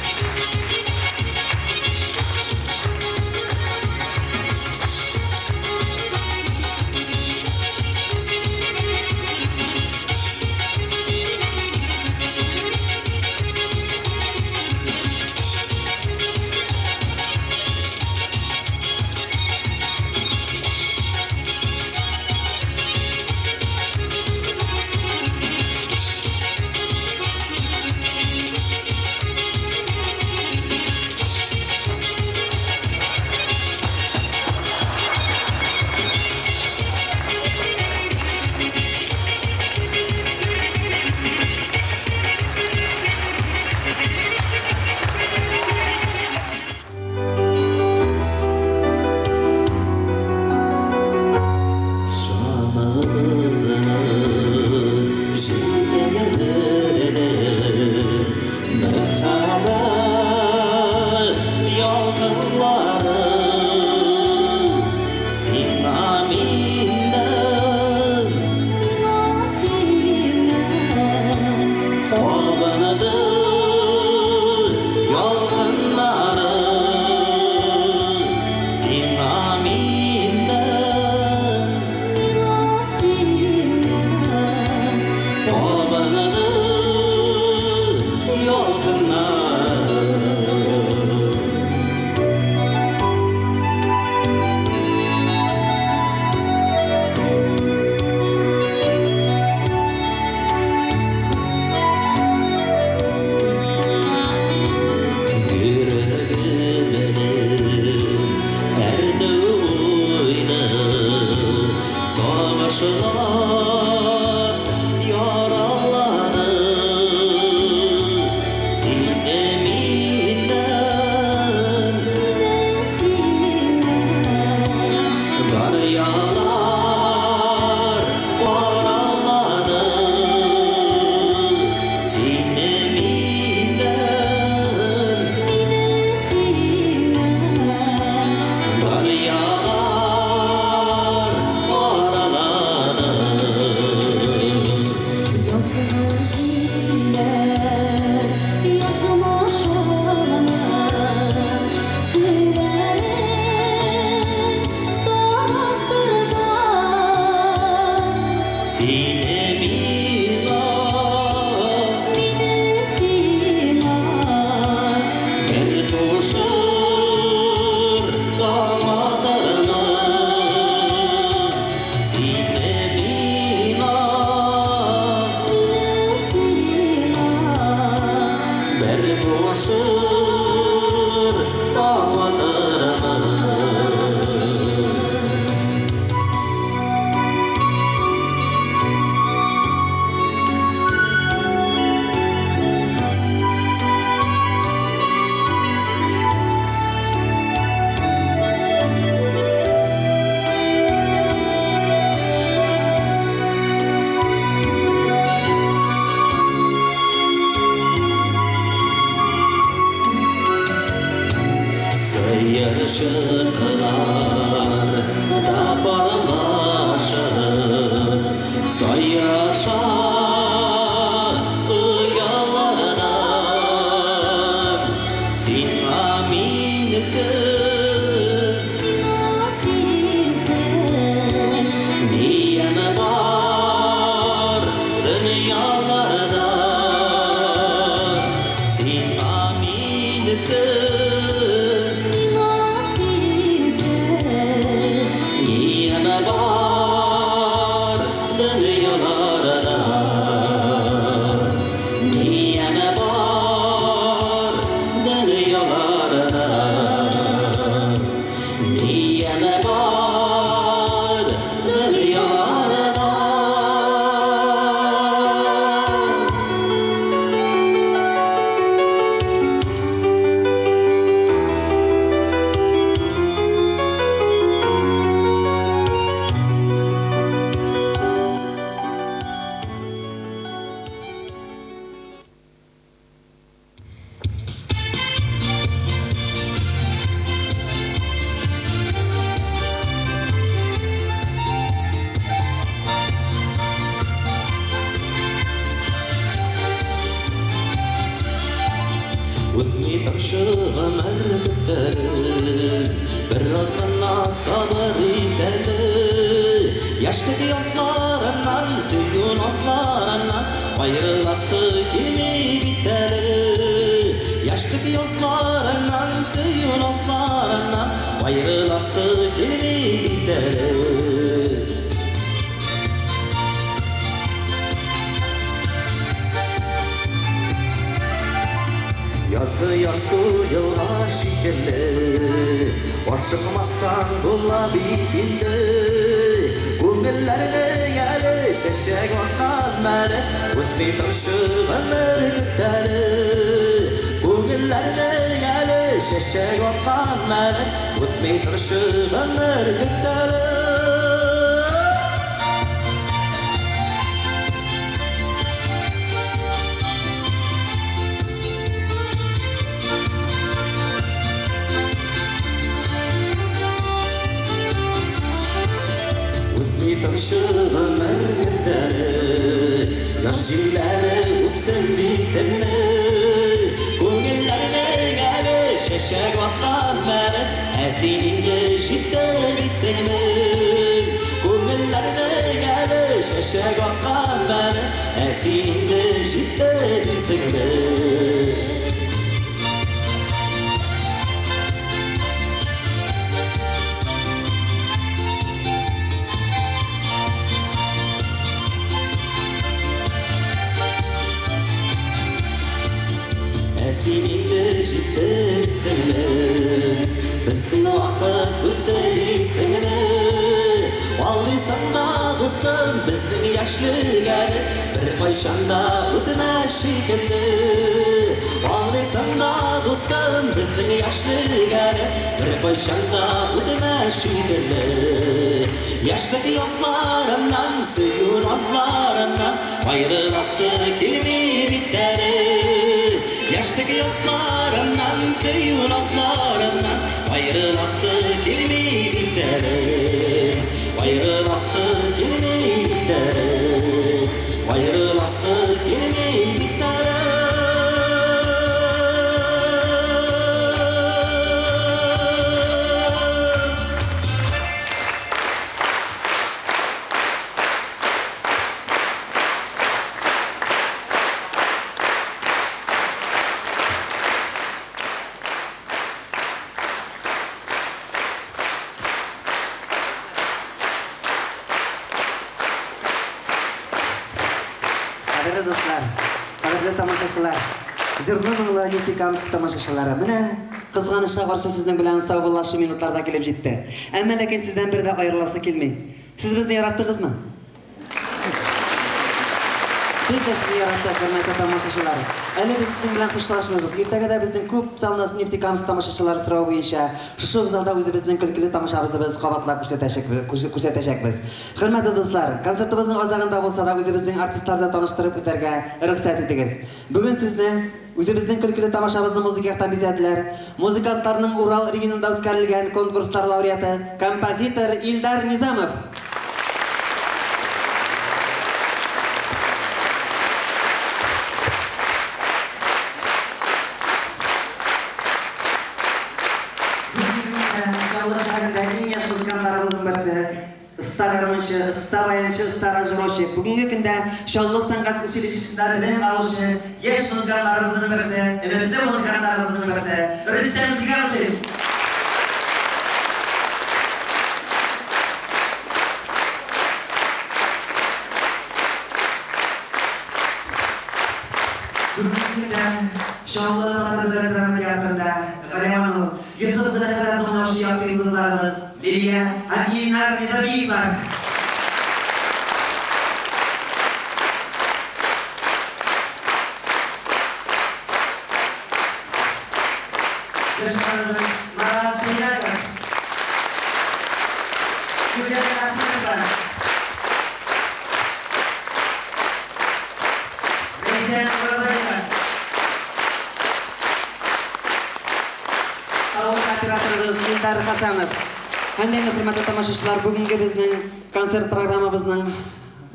F: Dünyalara
I: Yaştaki yaslarından, süyün aslarından ayrılası kimi biteli. Yaştaki yaslarından, süyün aslarından ayrılası kimi biteli. Yazgı yarsı yılga şikerli Başıkmazsan bulla bitindi Көңіллеріне әлі шешек отқан мәлі Өтмей тұршы өмір күттәлі Көңіллеріне әлі шешек отқан мәлі Өтмей тұршы өмір күттәлі Тұршы өмір күттәлі Яш жиләрі өтсін битімні Көңіллерінің әлі шешек атқан мәлі Әсеніңді жетті бейсіңмін Көңіллерінің әлі шешек атқан мәлі Әсеніңді жетті бейсіңмін Seninle ciddi seni Bizden vakit öteli seni Vallıysan da dostum bizden yaşlı gel Bir koyşanda ötme şekilli Vallıysan da dostum bizden yaşlı gel Bir koyşanda ötme şekilli Yaştaki yaslarından, suyun azlarından Ayrılası kelime bitleri Yaştaki yaslarından, suyun azlarından Ayrılası kelime bitleri Ayrılası kelime bitleri Ayrılası kelime bitleri
C: Qadrli do'stlar, qadrli tomoshachilar, jurli mingli Neftekamsk tomoshachilar, mana qizg'anishga qarshi sizning bilan sog'lashib minutlarda kelib jetdi. Ammo lekin sizdan birda ayrilasi kelmay. Siz bizni yaratdingizmi? Biz de sizni yaratdik, hurmatli tomoshachilar. Hali biz sizning bilan qo'shilishmaymiz. Ertagada bizning ko'p sonli Neftekamsk tomoshachilar so'rovi bo'yicha shu zalda o'zimizning kulkili tomoshabimizni biz qabatlab ko'rsatashakmiz. Hurmatli do'stlar, konsertimizning ozag'ida bo'lsa-da o'zimizning artistlarni tanishtirib o'targa ruxsat etingiz. Bugun sizni o'zimizning kulkili tomoshabimizni muzikaga bezadilar. Muzikantlarning Ural regionida o'tkazilgan konkurslar laureati kompozitor Ildar Nizamov. Usta bayanchi, usta aranjirovchi. Bugungi kunda Shollux san'at uchrashuvida bilim oluvchi yosh muzikantlarimizning birisi, e'tibor muzikantlarimizning birisi, Rustam Tigarshev. Bugungi kunda Shollux san'at drama teatrida Qaramanu, Yusuf Zafarov tomosha yoqtirgan qizlarimiz Liliya Aminar Nizamiyeva. Marat Şener'e, Güzel Ahmet'e, Veysel Razay'la, Avukat Tiratörümüz İldar Hasanov. Qanday hurmatli tomoshachilar, bugungi bizning konsert programmamizning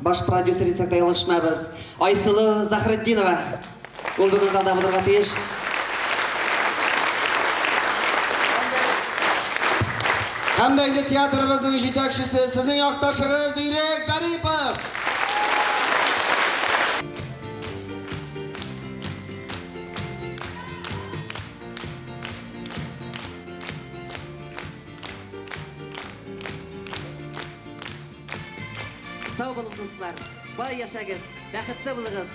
C: bosh prodyuseri sifatida yolg'ishmaymiz. Aysulu Zahriddinova. U bugun zalda bo'lirga tegish.
H: Hem de indi tiyatromuzun yetakçısı, sizin yaktaşınız İrek Zaripov.
C: Sağ olun dostlar. Bay yaşagız. Бақытты bulunuz.